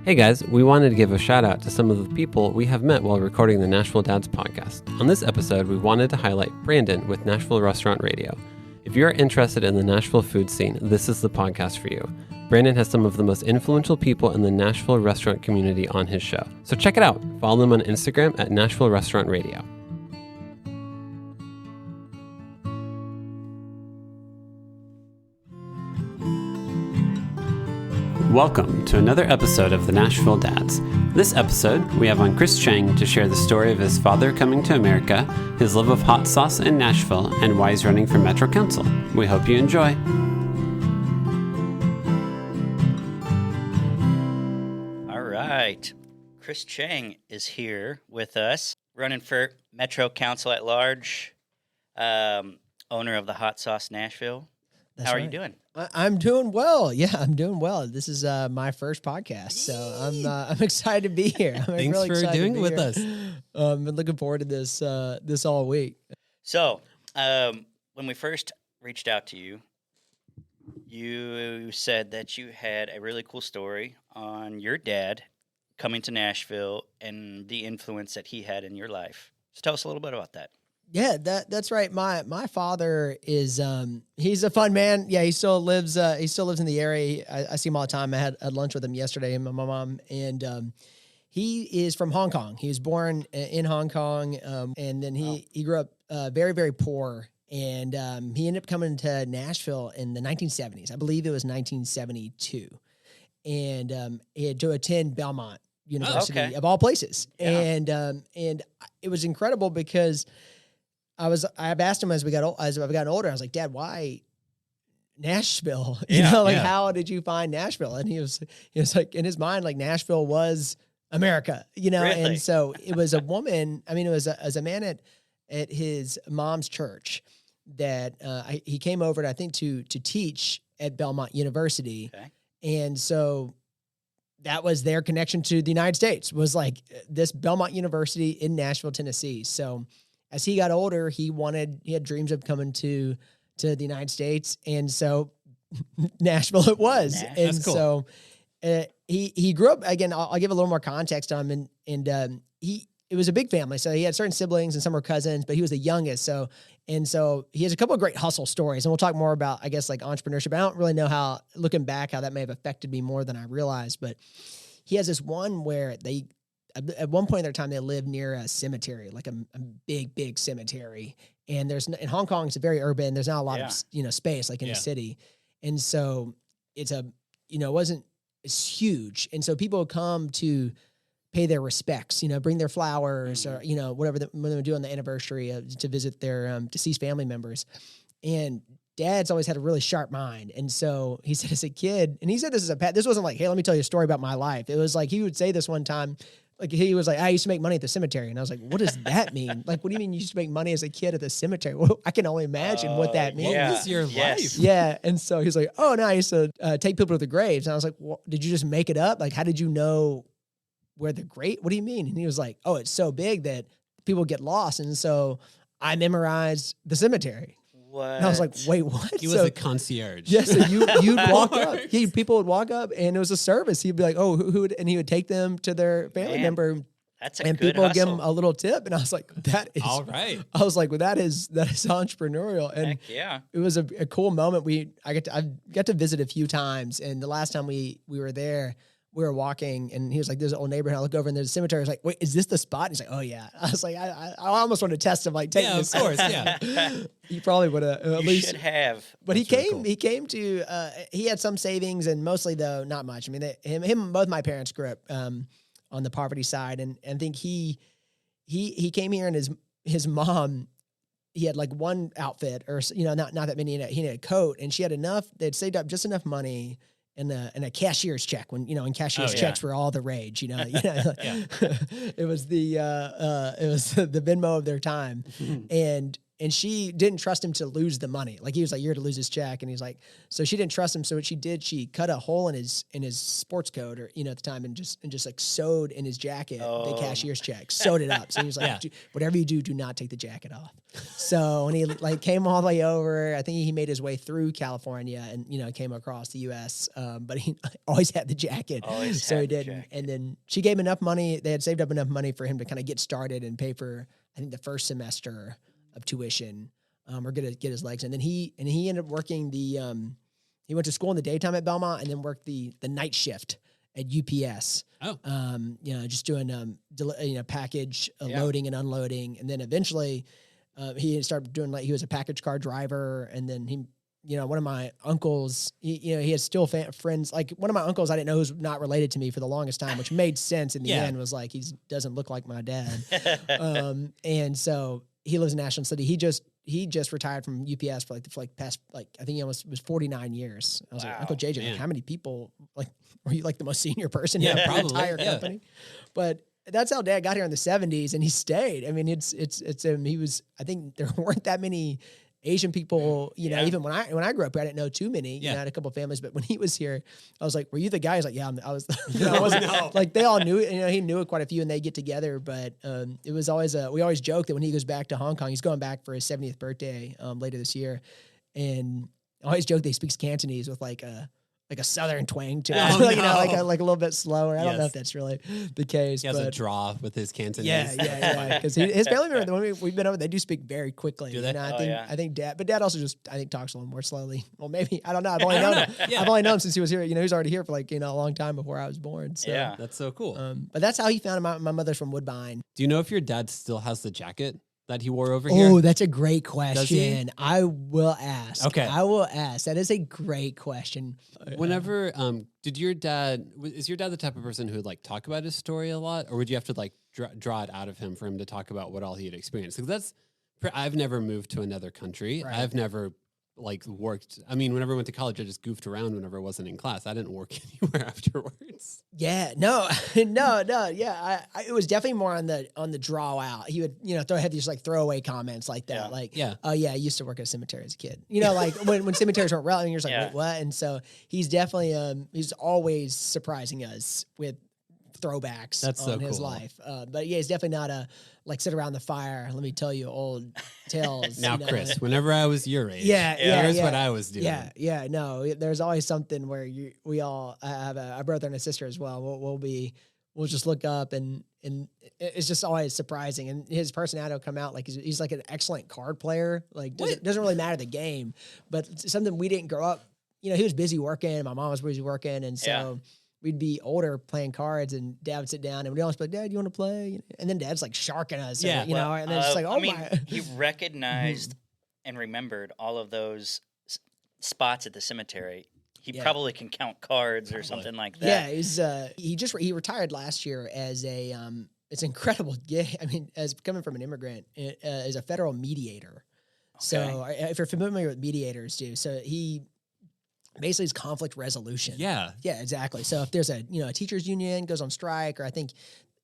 Hey guys, we wanted to give a shout out to some of the people we have met while recording the Nashville Dads podcast. On this episode, we wanted to highlight Brandon with Nashville Restaurant Radio. If you are interested in the Nashville food scene, this is the podcast for you. Brandon has some of the most influential people in the Nashville restaurant community on his show. So check it out. Follow them on Instagram at Nashville Restaurant Radio. Welcome to another episode of the Nashville Dads. This episode, we have on Chris Cheng to share the story of his father coming to America, his love of hot sauce in Nashville, and why he's running for Metro Council. We hope you enjoy. All right. Chris Cheng is here with us, running for Metro Council at Large, owner of the Hot Sauce Nashville. How are you doing? I'm doing well. Yeah, I'm doing well. This is my first podcast, so I'm excited to be here. Thanks really for doing it with us. Been looking forward to this all week. So, when we first reached out to you, you said that you had a really cool story on your dad coming to Nashville and the influence that he had in your life. So tell us a little bit about that. Yeah, that's right. My father is he's a fun man. Yeah, he still lives in the area. I see him all the time. I had lunch with him yesterday, and my mom, and he is from Hong Kong. He was born in Hong Kong, and then he grew up very, very poor, and he ended up coming to Nashville in the 1970s. I believe it was 1972, and he had to attend Belmont University of all places, and it was incredible because I've asked him as I've gotten older, I was like, Dad, why Nashville? How did you find Nashville? And he was like, in his mind, like Nashville was America, Really? And so it was a woman. I mean, it was a man at his mom's church that he came over, I think, to teach at Belmont University. Okay. And so that was their connection to the United States, was like this Belmont University in Nashville, Tennessee. So as he got older, he had dreams of coming to the United States, and so Nashville it was. And That's cool. So he grew up, again, I'll give a little more context on him, and it was a big family. So he had certain siblings and some were cousins, but he was the youngest. So he has a couple of great hustle stories, and we'll talk more about, I guess, like entrepreneurship. I don't really know how, looking back, how that may have affected me more than I realized, but he has this one where at one point in their time, they lived near a cemetery, like a big, big cemetery. And in Hong Kong, it's very urban. There's not a lot of, space like in a city. And so it's huge. And so people come to pay their respects, bring their flowers or, whatever when they do on the anniversary to visit their deceased family members. And Dad's always had a really sharp mind. And so he said as a kid, and he said this as a pet, this wasn't like, hey, let me tell you a story about my life. It was like, he would say this one time, like he was like, I used to make money at the cemetery. And I was like, what does that mean? Like, what do you mean you used to make money as a kid at the cemetery? Well, I can only imagine what that means. Yeah. What was your life? Yeah. And so he's like, oh, no, I used to take people to the graves. And I was like, well, did you just make it up? Like, how did you know where the grave? What do you mean? And he was like, oh, it's so big that people get lost. And so I memorized the cemetery. What? And I was like, wait, what? He was a concierge. Yeah, so you'd walk up. People would walk up, and it was a service. He'd be like, oh, who would, and he would take them to their family member. That's a and good people would give hustle. him a little tip. And I was like, that is All right. I was like, well, that is entrepreneurial. And Heck yeah. it was a cool moment. I got to visit a few times. And the last time we were there, we were walking, and he was like, there's an old neighborhood. I look over, and there's a cemetery. I was like, wait, is this the spot? And he's like, oh yeah. I was like, I almost want to test him, like taking this. Of course, yeah. He probably would have at You least should have. But That's really cool. he came to, he had some savings, and mostly though, not much. I mean, both my parents grew up, on the poverty side. And I think he came here, and his mom, he had like one outfit or, not that many. He had a coat, and she had enough, they'd saved up just enough money in a cashier's check when, and cashier's checks were all the rage, Yeah. It was the Venmo of their time. And she didn't trust him to lose the money. Like he was like, you're to lose his check. And he's like, so she didn't trust him. So what she did, she cut a hole in his sports coat or, at the time and just like sewed in his jacket, the cashier's check, sewed it up. So he was like, whatever you do not take the jacket off. So when he like came all the way over, I think he made his way through California and, came across the US. But he always had the jacket. So he didn't. And then she gave him enough money. They had saved up enough money for him to kind of get started and pay for, I think, the first semester of tuition, or get his legs. And then he ended up working he went to school in the daytime at Belmont and then worked the night shift at UPS. Just doing, package loading and unloading. And then eventually he started doing he was a package car driver. And then he, one of my uncles, he has still friends. Like one of my uncles I didn't know who's not related to me for the longest time, which made sense in the end, was like, he doesn't look like my dad. And so he lives in Nashville City. He just retired from UPS for past, I think he almost was 49 years. I was like, Uncle JJ, how many people, were you the most senior person in the entire company? But that's how Dad got here in the 70s and he stayed. I mean, it's he was, I think there weren't that many Asian people, even when I grew up here, I didn't know too many. I had a couple of families, but when he was here, I was like, "Were you the guy?" He's like, "Yeah, I was." I wasn't. No. They all knew it. He knew quite a few, and they get together. But it was always we always joke that when he goes back to Hong Kong, he's going back for his 70th birthday later this year, and I always joke that he speaks Cantonese with like a Southern twang to it, like a little bit slower. I don't know if that's really the case. He has a draw with his Cantonese. Yeah. Because his family member, when we've been over, they do speak very quickly. Do they? I think Dad also just talks a little more slowly. Well, maybe I don't know. I've only known him. I've only known him since he was here. He was already here for a long time before I was born. So. Yeah, that's so cool. But that's how he found him. My mother's from Woodbine. Do you know if your dad still has the jacket that he wore over here? Oh, that's a great question. I will ask. Okay. I will ask. That is a great question. Whenever, is your dad the type of person who would talk about his story a lot, or would you have to draw it out of him for him to talk about what all he had experienced? Because I've never moved to another country. Right. I've never worked. I mean, whenever I went to college, I just goofed around whenever I wasn't in class. I didn't work anywhere afterwards. Yeah, no. Yeah, it was definitely more on the draw out. He would, have these throwaway comments like that. Oh yeah, I used to work at a cemetery as a kid. When cemeteries weren't relevant, you're just like, wait, what? And so he's definitely, he's always surprising us with throwbacks on his life. But yeah, he's definitely not a sit around the fire. Let me tell you old tales. Now, Chris, whenever I was your age, here's what I was doing. No, there's always something where we all have a brother and a sister as well. We'll just look up and it's just always surprising. And his personality will come out he's like an excellent card player. Doesn't really matter the game, but something we didn't grow up. He was busy working. My mom was busy working, and so. We'd be older playing cards, and Dad would sit down, and we'd always be like, "Dad, you want to play?" And then Dad's sharking us, and then it's my. He recognized and remembered all of those spots at the cemetery. He probably can count cards or something like that. Yeah, he retired last year as a it's incredible gig. I mean, as coming from an immigrant, as a federal mediator. Okay. So if you're familiar with mediators, so he. Basically, it's conflict resolution. Yeah, exactly. So if there's a teachers union goes on strike, or I think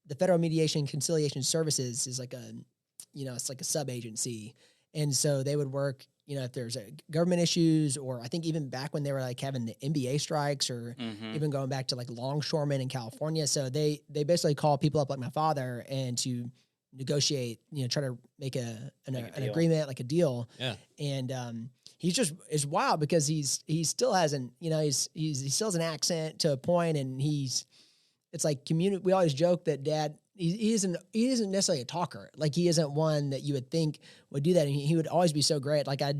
the Federal Mediation and Conciliation Services is it's like a sub agency, and so they would work. If there's government issues, or I think even back when they were having the NBA strikes, or even going back to longshoremen in California. So they basically call people up like my father and to negotiate, try to make an agreement, a deal. Yeah, and. It's wild because he still hasn't, he still has an accent to a point, and it's like we always joke that Dad, he isn't necessarily a talker. He isn't one that you would think would do that. And he would always be so great. I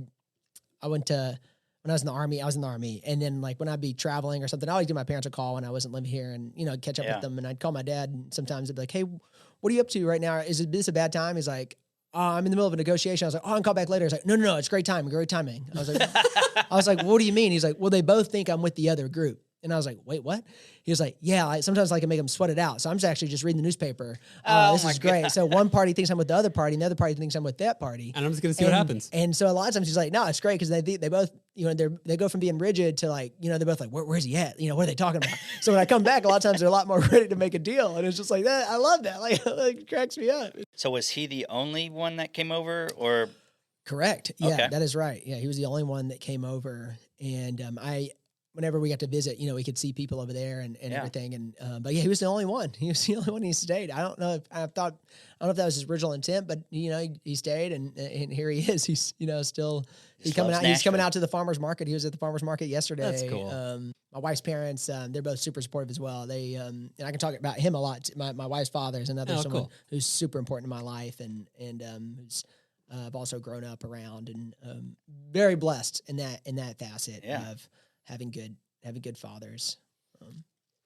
went to, when I was in the army, and then when I'd be traveling or something, I always give my parents a call when I wasn't living here, and, catch up with them. And I'd call my dad, and sometimes they'd be like, "Hey, what are you up to right now? Is this a bad time?" He's like, I'm in the middle of a negotiation. I was like, I'll call back later. He's like, no, it's great timing. I was like, what do you mean? He's like, well, they both think I'm with the other group. And I was like, wait, what? He was like, yeah, sometimes I can make them sweat it out. So I'm just actually just reading the newspaper. This is great. So one party thinks I'm with the other party, and the other party thinks I'm with that party. And I'm just going to see what happens. And so a lot of times he's like, no, it's great, because they both, they go from being rigid to they're both like, where's he at? What are they talking about? So when I come back, a lot of times they're a lot more ready to make a deal. And it's just that. I love that. It cracks me up. So was he the only one that came over, or Correct. Yeah, Okay. that is right. Yeah, he was the only one that came over, and whenever we got to visit, we could see people over there and Yeah. everything. And but yeah, he was the only one. He was the only one who stayed. I don't know if that was his original intent, but he stayed, and here he is. He's still he's coming out. He's coming out to the farmers market. He was at the farmers market yesterday. That's cool. My wife's parents, they're both super supportive as well. They and I can talk about him a lot. My wife's father is another someone cool. who's super important in my life, and who's I've also grown up around, and very blessed in that facet of having good fathers.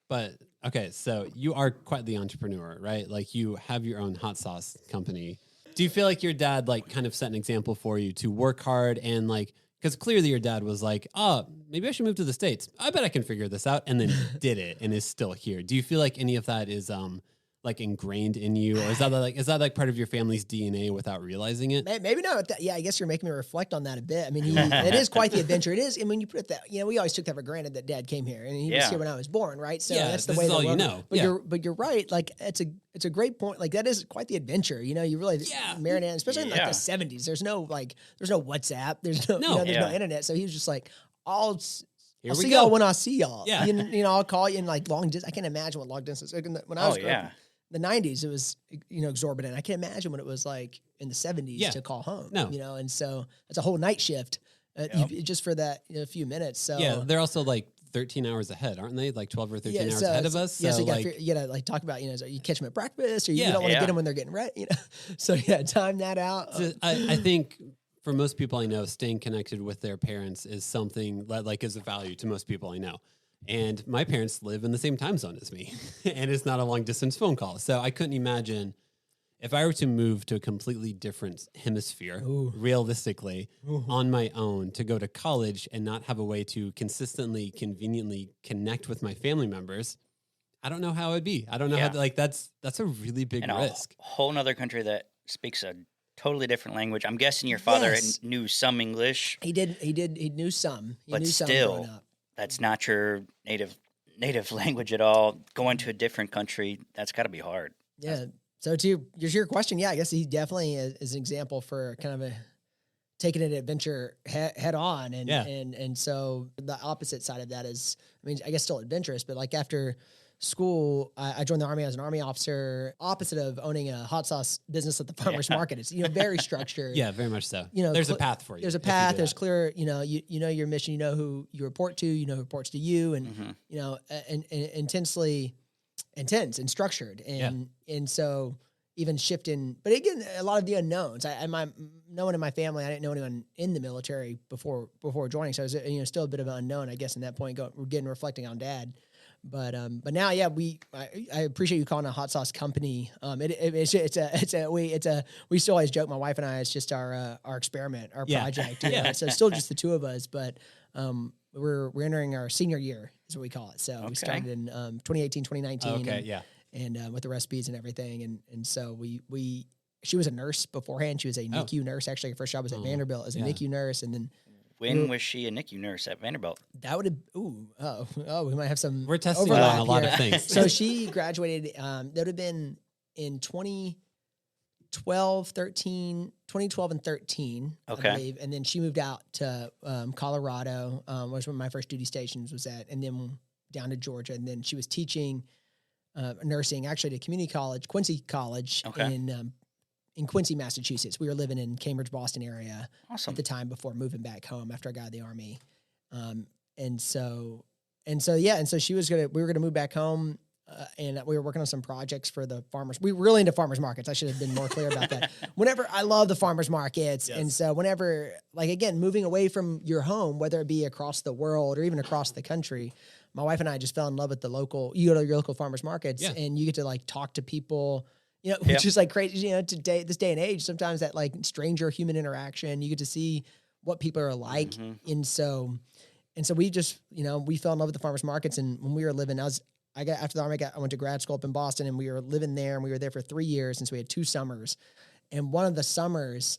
But okay, so you are quite the entrepreneur, right? Like you have your own hot sauce company. Do you feel like your dad like kind of set an example for you to work hard and like, because clearly your dad was like, oh, maybe I should move to the States. I bet I can figure this out. And then did it and is still here. Do you feel like any of that is like ingrained in you, or is that like part of your family's DNA without realizing it? Maybe not. Yeah, I guess you're making me reflect on that a bit. I mean, it is quite the adventure. It is, and when you put it that, we always took that for granted that Dad came here, and he was here when I was born, right? So that's the way all you know. But you're right. Like it's a great point. Like that is quite the adventure. You really married in, especially in like the 70s. There's no WhatsApp. There's no internet. So he was just like, I'll see y'all when I see y'all. Yeah. I'll call you in like long distance. I can't imagine what long distance. When I was growing up, the 90s, it was, exorbitant. I can't imagine what it was like in the 70s to call home. No. And so it's a whole night shift just for that few minutes. So yeah, they're also like 13 hours ahead, aren't they? Like 12 or 13 hours ahead of us. So you gotta like talk about, so you catch them at breakfast, or you don't want to get them when they're getting ready, So time that out. So I think for most people I know, staying connected with their parents is something that like is a value to most people I know. And my parents live in the same time zone as me, and it's not a long distance phone call. So I couldn't imagine if I were to move to a completely different hemisphere, realistically, on my own, to go to college and not have a way to consistently, conveniently connect with my family members. I don't know how it'd be. I don't know how to, like, that's a really big risk. A whole nother country that speaks a totally different language. I'm guessing your father knew some English. He did. He knew some. But still, that's not your native language at all. Going to a different country, that's got to be hard. Yeah. So to your question, I guess he definitely is an example for kind of taking an adventure head on. And so the opposite side of that is, I guess still adventurous, but like after school, I joined the Army as an Army officer, opposite of owning a hot sauce business at the farmer's market. It's, very structured. Yeah, very much so. There's a path for you. There's a path. There's clear, you know your mission, who you report to, who reports to you, and, and intensely intense and structured. And so even shifting, but again, a lot of the unknowns. No one in my family, I didn't know anyone in the military before joining. So it was, still a bit of an unknown, I guess, in that point, reflecting on Dad. But now, I appreciate you calling it a hot sauce company. We still always joke, my wife and I, it's just our experiment, our project. So it's still just the two of us, but we're entering our senior year is what we call it. So we started in 2018, 2019. And with the recipes and everything. And so she was a nurse beforehand. She was a NICU nurse. Actually, her first job was at Vanderbilt as a NICU nurse. And then when was she a NICU nurse at Vanderbilt? That would have, we might have some. We're testing on a lot of things. So she graduated, that would have been in 2012 and 13, I believe. And then she moved out to Colorado, was where my first duty stations was at, and then down to Georgia. And then she was teaching nursing, actually, at a community college, Quincy College, in Quincy, Massachusetts. We were living in Cambridge, Boston area at the time before moving back home after I got out of the Army. And so she was we were gonna move back home, and we were working on some projects for the farmers. We were really into farmers markets. I should have been more clear about that. I love the farmers markets. Yes. And so whenever, like, again, moving away from your home, whether it be across the world or even across the country, my wife and I just fell in love with you go to your local farmers markets and you get to like talk to people, which is like crazy, this day and age, sometimes that like stranger human interaction, you get to see what people are like. Mm-hmm. And so we just, we fell in love with the farmers markets. And when we were living, after the Army, I went to grad school up in Boston, and we were living there, and we were there for 3 years. And so we had 2 summers, and one of the summers,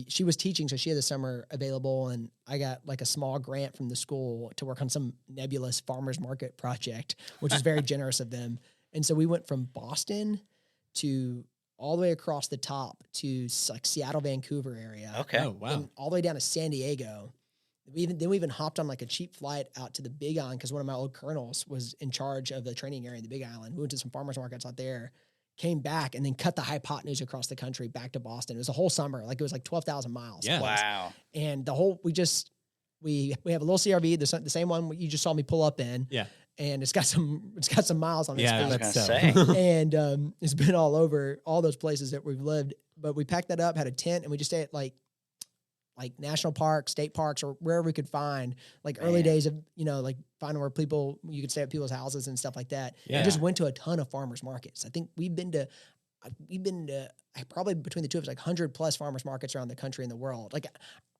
she was teaching, so she had the summer available, and I got like a small grant from the school to work on some nebulous farmers market project, which was very generous of them. And so we went from Boston to all the way across the top to like Seattle, Vancouver area. Okay. Oh, wow. And all the way down to San Diego. We even hopped on like a cheap flight out to the Big Island because one of my old colonels was in charge of the training area in the Big Island. We went to some farmers markets out there, came back, and then cut the hypotenuse across the country back to Boston. It was a whole summer. Like it was like 12,000 miles. Yeah. Wow. And the whole, we have a little CRV, the same one you just saw me pull up in. Yeah. And it's got some miles on it. Yeah, I was that's gonna so. say. And it's been all over all those places that we've lived. But we packed that up, had a tent, and we just stayed at like national parks, state parks, or wherever we could find, like early Man. days of, like finding where you could stay at people's houses and stuff like that. Yeah. And just went to a ton of farmers markets. I think we've been to probably between the two of us, like 100 plus farmers markets around the country and the world. Like,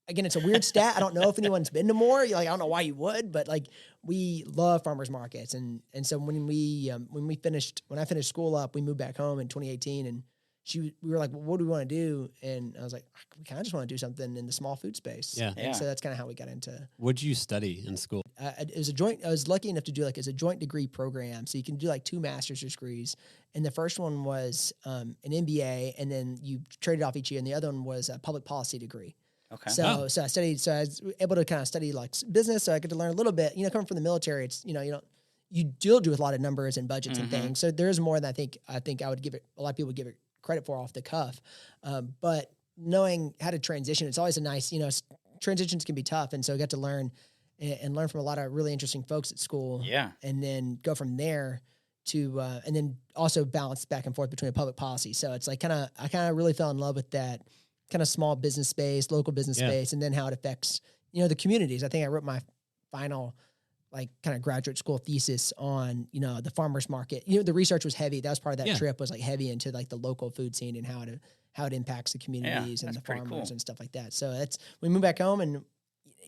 again, it's a weird stat. I don't know if anyone's been to more. Like, I don't know why you would, but like we love farmers markets. And so when I finished school up, we moved back home in 2018, and we were like, well, what do we want to do? And I was like, we kind of just want to do something in the small food space. Yeah. And so that's kind of how we got into. What'd you study in school? It was a joint. I was lucky enough to do it's a joint degree program. So you can do like 2 master's degrees. And the first one was an MBA, and then you traded off each year. And the other one was a public policy degree. Okay. So I studied. So I was able to kind of study like business. So I get to learn a little bit. Coming from the military, it's you deal with a lot of numbers and budgets and things. So there's more than I think I would give it. A lot of people would give it credit for off the cuff. But knowing how to transition, it's always a nice. Transitions can be tough, and so I got to learn and learn from a lot of really interesting folks at school. Yeah. And then go from there to and then also balance back and forth between public policy. So it's like I kind of really fell in love with that kind of small business space, local business space, and then how it affects, the communities. I think I wrote my final like kind of graduate school thesis on, the farmers market. The research was heavy. That was part of that trip, was like heavy into like the local food scene and how it impacts the communities and the farmers cool. and stuff like that. So we moved back home, and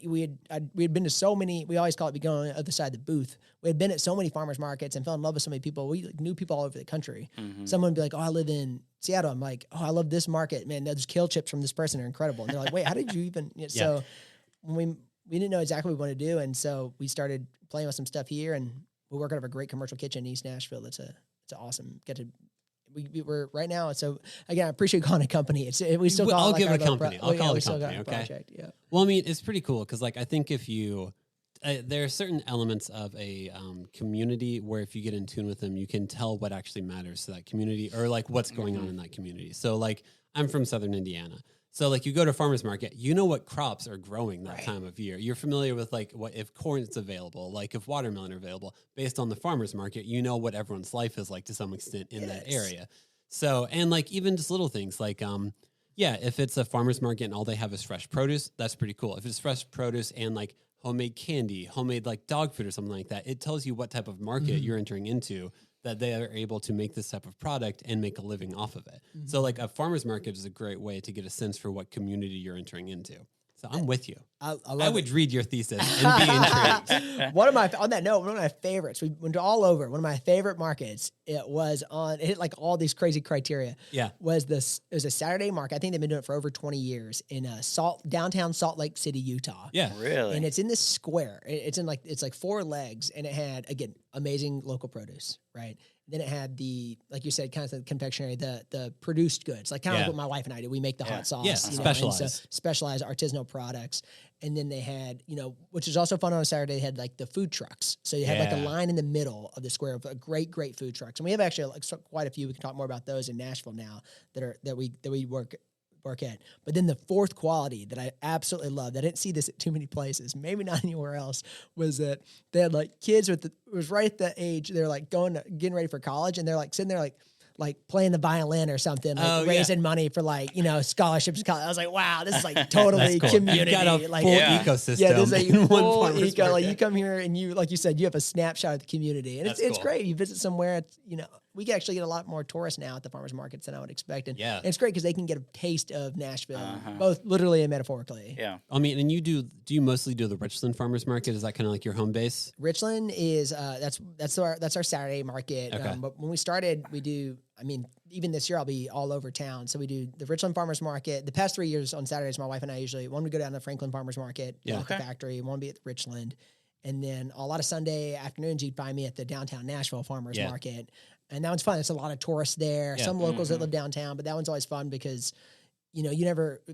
we had been to so many, we always call it we go on the other side of the booth. We had been at so many farmers markets and fell in love with so many people. We knew people all over the country. Mm-hmm. Someone would be like, oh, I live in Seattle. I'm like, oh, I love this market. Man, those kale chips from this person are incredible. And they're like, wait, how did you even? So when we didn't know exactly what we wanted to do. And so we started playing with some stuff here, and we work out of a great commercial kitchen in East Nashville. It's awesome. We're right now. So again, I appreciate calling it a company. We still call I'll it like give it a our company. I'll call it a company. Okay. Project. Yeah. Well, I mean, it's pretty cool because, like, I think if you, there are certain elements of a community where if you get in tune with them, you can tell what actually matters to that community or like what's going on in that community. So, like, I'm from Southern Indiana. So, like, you go to a farmer's market, you know what crops are growing that time of year. You're familiar with, like, what if corn is available, like if watermelon are available. Based on the farmer's market, you know what everyone's life is like to some extent in that area. So, and, like, even just little things like, if it's a farmer's market and all they have is fresh produce, that's pretty cool. If it's fresh produce and, like, homemade candy, homemade, like, dog food or something like that, it tells you what type of market you're entering into, that they are able to make this type of product and make a living off of it. So like a farmer's market is a great way to get a sense for what community you're entering into. So I'm with you. I would read your thesis and be intrigued. On that note, one of my favorites, we went all over. One of my favorite markets, it hit like all these crazy criteria. Yeah. It was a Saturday market. I think they've been doing it for over 20 years in downtown Salt Lake City, Utah. Yeah. Really? And it's in this square. It's like 4 legs, and it had, again, amazing local produce, right? Then it had like you said, kind of the confectionery, the produced goods, like kind of like what my wife and I do. We make the hot sauce, specialized specialized artisanal products. And then they had, which is also fun on a Saturday, they had like the food trucks. So you had like a line in the middle of the square of great food trucks. And we have actually quite a few. We can talk more about those in Nashville now that we work at. But then the fourth quality that I absolutely loved, I didn't see this at too many places, maybe not anywhere else, was that they had like kids it was right at the age, they're like getting ready for college, and they're like sitting there like playing the violin or something, like raising money for like, scholarships. I was like, wow, this is like totally cool. community. You've got a like, full ecosystem. Yeah, there's like in full one farmer's eco. Like market. you come here and you, like you said, you have a snapshot of the community, and it's cool. great. You visit somewhere, we can actually get a lot more tourists now at the farmers markets than I would expect. And it's great because they can get a taste of Nashville, both literally and metaphorically. Yeah. I mean, and do you mostly do the Richland Farmers Market? Is that kind of like your home base? Richland is that's our Saturday market. Okay. But when we started, we do. I mean, even this year I'll be all over town. So we do the Richland Farmers Market. The past 3 years on Saturdays, my wife and I usually we go down to Franklin Farmers Market, at the factory. One be at Richland. And then a lot of Sunday afternoons, you'd find me at the downtown Nashville Farmers Market. And that one's fun. It's a lot of tourists there, some locals that live downtown, but that one's always fun because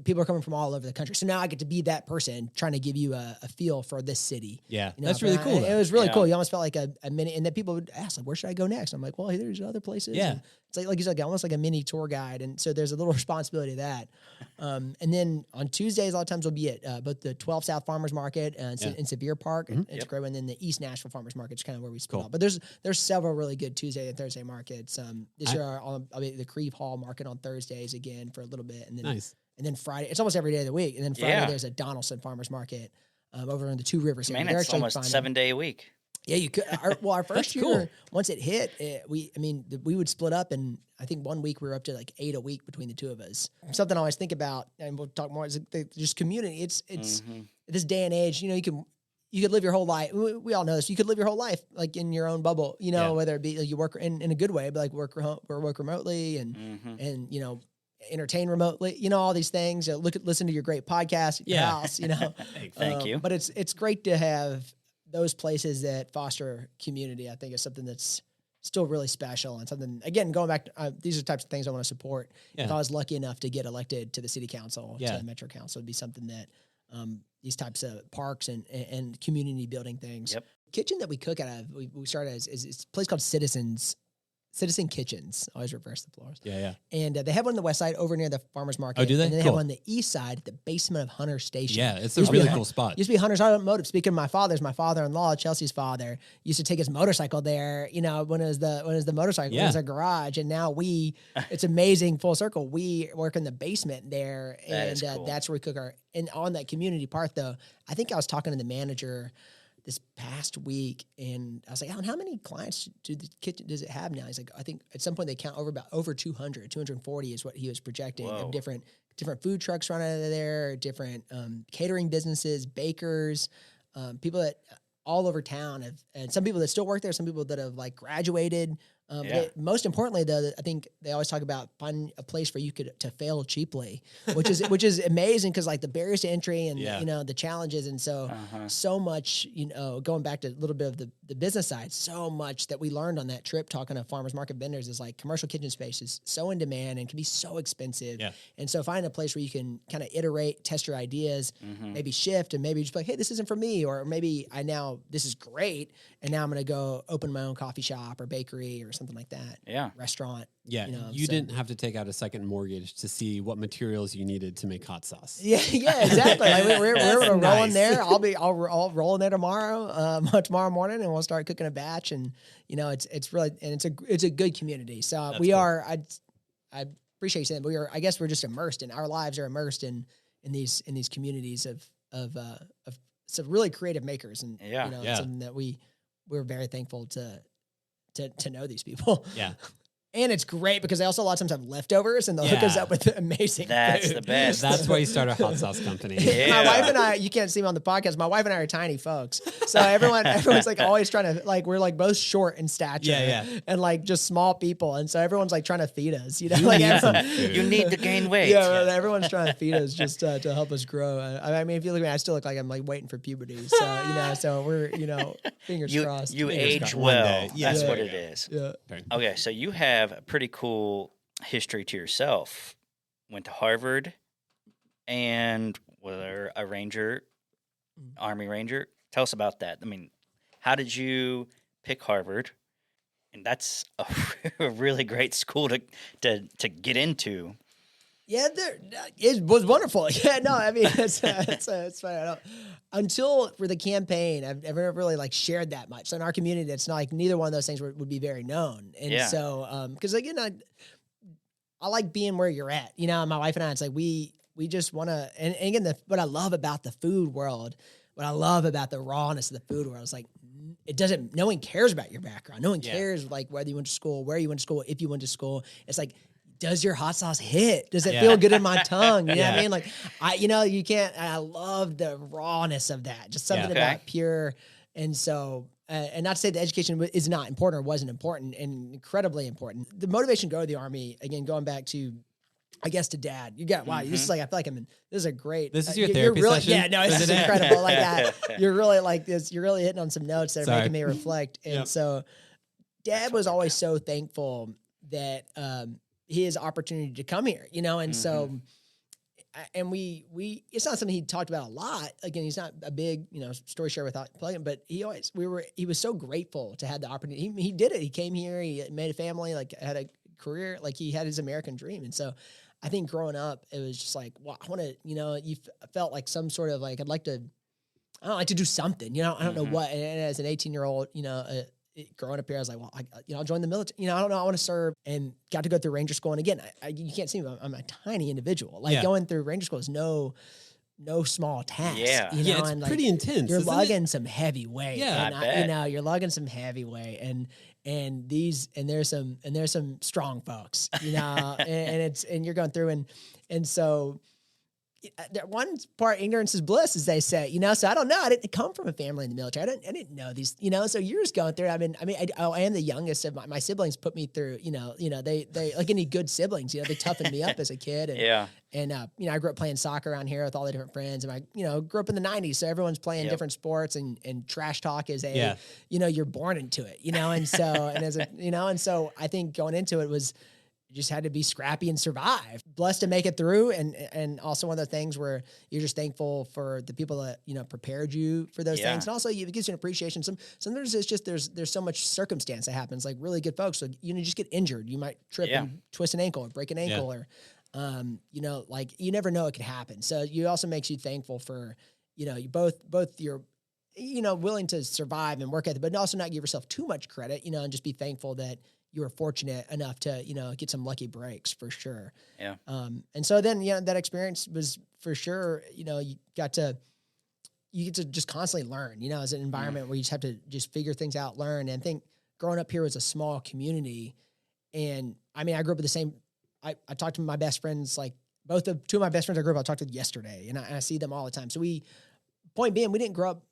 people are coming from all over the country. So now I get to be that person trying to give you a feel for this city. Yeah. That's really cool. It was really cool. You almost felt like a mini, and then people would ask, like, where should I go next? I'm like, well, there's other places. Yeah. And it's like you said, almost like a mini tour guide. And so there's a little responsibility to that. And then on Tuesdays, a lot of times we'll be at both the 12 South Farmers Market in Sevier Park. It's great. And then the East Nashville Farmers Market is kind of where we split up. But there's several really good Tuesday and Thursday markets. This year I'll be at the Creve Hall Market on Thursdays again for a little bit. And then nice. And then Friday, it's almost every day of the week. And then Friday, there's a Donaldson Farmers Market over in the Two Rivers area. Man, it's almost 7 day a week. Yeah, you could. Our first year, once it hit, we would split up, and I think 1 week we were up to like 8 a week between the two of us. Something I always think about, and we'll talk more, is just community. It's this day and age. You could live your whole life. We all know this. You could live your whole life like in your own bubble. Whether it be like you work in a good way, but like work remotely and entertain remotely, all these things. Listen to your great podcast at your house. Thank you. But it's great to have those places that foster community. I think is something that's still really special and something. Again, going back to these are the types of things I want to support. Yeah. If I was lucky enough to get elected to the city council, to the Metro Council, it'd be something that these types of parks and community building things. Yep. Kitchen that we cook out of, we started as it's a place called Citizen Kitchens, always reverse the floors. Yeah. And they have one on the west side over near the farmer's market. Oh, do they? And they have one on the east side at the basement of Hunter Station. Yeah, it's a really cool spot. Used to be Hunter's Automotive. Speaking of my father-in-law, Chelsea's father, used to take his motorcycle there, when it was the motorcycle, it was a garage. And now it's amazing, full circle. We work in the basement there. And cool. That's where we cook and on that community part though, I think I was talking to the manager this past week, and I was like, Alan, how many clients does it have now? He's like, I think at some point they count over 200, 240 is what he was projecting. Whoa. Of different food trucks running out of there, different catering businesses, bakers, people that all over town and some people that still work there, some people that have like graduated. Most importantly, though, I think they always talk about finding a place where you to fail cheaply, which is amazing because like the barriers to entry and the challenges, and so much going back to a little bit of the business side, so much that we learned on that trip talking to farmers market vendors is like commercial kitchen space is so in demand and can be so expensive, and so finding a place where you can kind of iterate, test your ideas, maybe shift, and maybe just be like, hey, this isn't for me, or maybe this is great, and now I'm going to go open my own coffee shop or bakery or something like that. Yeah. Restaurant. Yeah. You didn't have to take out a second mortgage to see what materials you needed to make hot sauce. Yeah, exactly. Like we're rolling there. I'll roll in there tomorrow morning, and we'll start cooking a batch. And it's really, and it's a good community. So that's cool. I appreciate you saying that. I guess we're just immersed in our lives are immersed in these communities of some really creative makers, and something that we're very thankful to know these people. Yeah. And it's great because they also a lot of times have leftovers, and they'll hook us up with amazing That's food. the best. That's why you start a hot sauce company. My wife and I, you can't see me on the podcast, my wife and I are tiny folks. So everyone's like always trying to, like, we're like both short in stature and like just small people. And so everyone's like trying to feed us, you need to gain weight. Yeah, everyone's trying to feed us just to help us grow. I mean, if you look at me, I still look like I'm like waiting for puberty. So, so we're, fingers crossed. You fingers age crossed. well. That's what it is. Yeah. Okay. So you have a pretty cool history to yourself. Went to Harvard and were a Ranger, Army Ranger. Tell us about that. I mean, how did you pick Harvard? And that's a really great school to get into. Yeah, it was wonderful. Yeah, no, I mean, it's funny. Until for the campaign, I've never really like shared that much. So in our community, it's not like neither one of those things would be very known. And so, because again, I like being where you're at. My wife and I, it's like we just want to. And again, what I love about the food world, what I love about the rawness of the food world is like no one cares about your background. No one cares like whether you went to school, where you went to school, if you went to school. It's like, does your hot sauce hit? Does it feel good in my tongue? You know what I mean? Like you can't, I love the rawness of that. Just something about pure. And so, and not to say that education is not important or wasn't important, and incredibly important. The motivation to go to the Army, again, going back to, I guess, to Dad, this is like, I feel like this is a great. This is your therapy session? Yeah, no, this is incredible. Like that. You're really like this. You're really hitting on some notes that are making me reflect. And so Dad was always so thankful that his opportunity to come here, and so. And we it's not something he talked about a lot. Again, he's not a big, story share without playing, but he was so grateful to have the opportunity. He did it. He came here, he made a family, like had a career, like he had his American dream. And so I think growing up, it was just like, well, I want to, you felt like some sort of like, I'd like to do something, I don't know what. And as an 18-year-old, growing up here, I was like, well, I'll join the military. I don't know. I want to serve, and got to go through Ranger School. And again, you can't see me. I'm a tiny individual. Like going through Ranger School is no small task. Yeah. It's and pretty intense. You're isn't lugging some heavy weight. Yeah, and I bet. you're lugging some heavy weight, and there's some strong folks, and you're going through and so. One part, ignorance is bliss, as they say, so I don't know. I didn't come from a family in the military. I didn't know these, so you're just going through it. I am the youngest of my siblings put me through, they like any good siblings, they toughened me up as a kid. And, I grew up playing soccer around here with all the different friends, and I, grew up in the 90s. So everyone's playing different sports, and trash talk is you're born into it, and so, and so I think going into it was, just had to be scrappy and survive. Blessed to make it through, and also one of the things where you're just thankful for the people that prepared you for those things, and also it gives you an appreciation. Sometimes it's just there's so much circumstance that happens. Like really good folks, so you just get injured. You might trip and twist an ankle or break an ankle, or like you never know it could happen. So it also makes you thankful for you both you're willing to survive and work at it, but also not give yourself too much credit. And just be thankful that you were fortunate enough to, get some lucky breaks for sure. Yeah. And so then, that experience was for sure, you get to just constantly learn, as an environment where you just have to just figure things out, learn. And I think growing up here was a small community. And I grew up with the same, I talked to my best friends, like two of my best friends I grew up, I talked to yesterday, and I see them all the time. So point being, we didn't grow up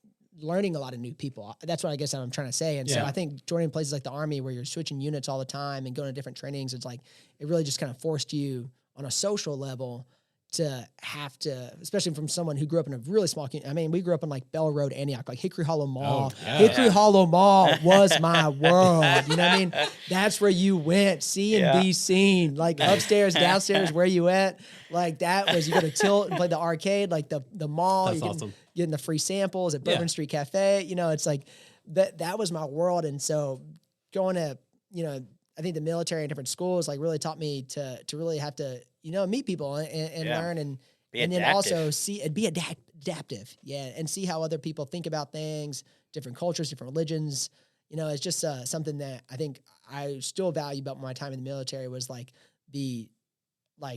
learning a lot of new people. That's what I guess I'm trying to say. And so I think joining places like the Army, where you're switching units all the time and going to different trainings, it's like, it really just kind of forced you on a social level to have to, especially from someone who grew up in a really small community. We grew up in like Bell Road, Antioch, like Hickory Hollow Mall. Hollow Mall was my world. You know what I mean? That's where you went, see and be seen. Like upstairs, downstairs, where you went. Like that was, you go to Tilt and play the arcade, like the mall. That's awesome. Getting the free samples at Bourbon Street Cafe. It's like that was my world. And so going to, I think the military and different schools like really taught me to really have to, meet people and learn and then also see and be adaptive. Yeah. And see how other people think about things, different cultures, different religions. It's just something that I think I still value about my time in the military was like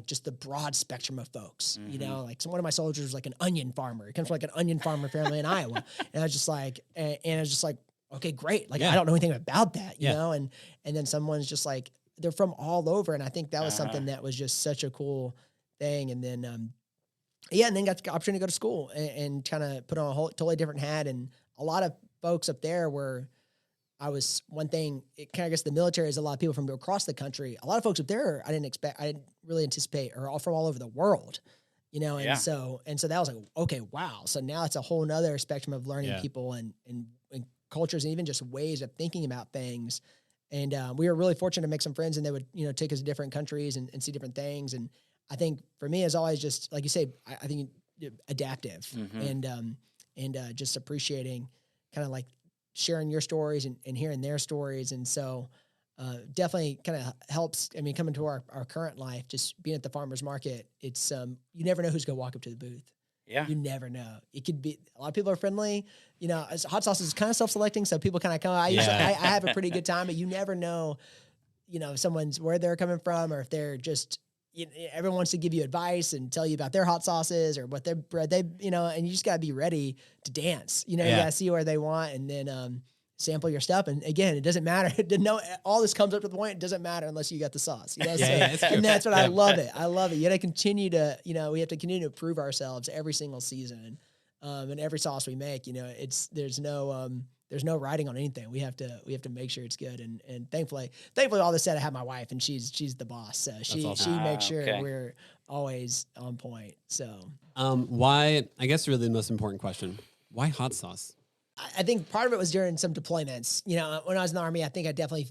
just the broad spectrum of folks, like one of my soldiers was like an onion farmer. He comes from like an onion farmer family in Iowa. And I was just like, okay, great. Like, I don't know anything about that, you know? And then someone's just like, they're from all over. And I think that was something that was just such a cool thing. And then, and then got the opportunity to go to school and kind of put on a totally different hat. And a lot of folks up there were, I guess the military is a lot of people from across the country. A lot of folks up there, I didn't really anticipate, are all from all over the world, and so that was like, okay, wow. So now it's a whole nother spectrum of learning people and cultures and even just ways of thinking about things. And we were really fortunate to make some friends, and they would, take us to different countries and see different things. And I think for me, it's always just, like you say, I think adaptive and just appreciating kind of like sharing your stories and hearing their stories. And so definitely kind of helps. Coming to our current life, just being at the farmer's market, it's, you never know who's going to walk up to the booth. Yeah. You never know. It could be, a lot of people are friendly, hot sauce is kind of self-selecting. So people kind of come, I have a pretty good time, but you never know, if someone's, where they're coming from, or if they're just, everyone wants to give you advice and tell you about their hot sauces or what their bread, and you just gotta be ready to dance, you gotta see where they want, and then, sample your stuff. And again, it doesn't matter. All this comes up to the point. It doesn't matter unless you got the sauce, and that's what I love it. I love it. You got to continue to, we have to continue to prove ourselves every single season. And every sauce we make, there's no writing on anything. We have to make sure it's good. And thankfully all this said, I have my wife, and she's the boss. So she makes sure we're always on point. So, why, I guess really the most important question, why hot sauce? I think part of it was during some deployments. When I was in the Army, I think I definitely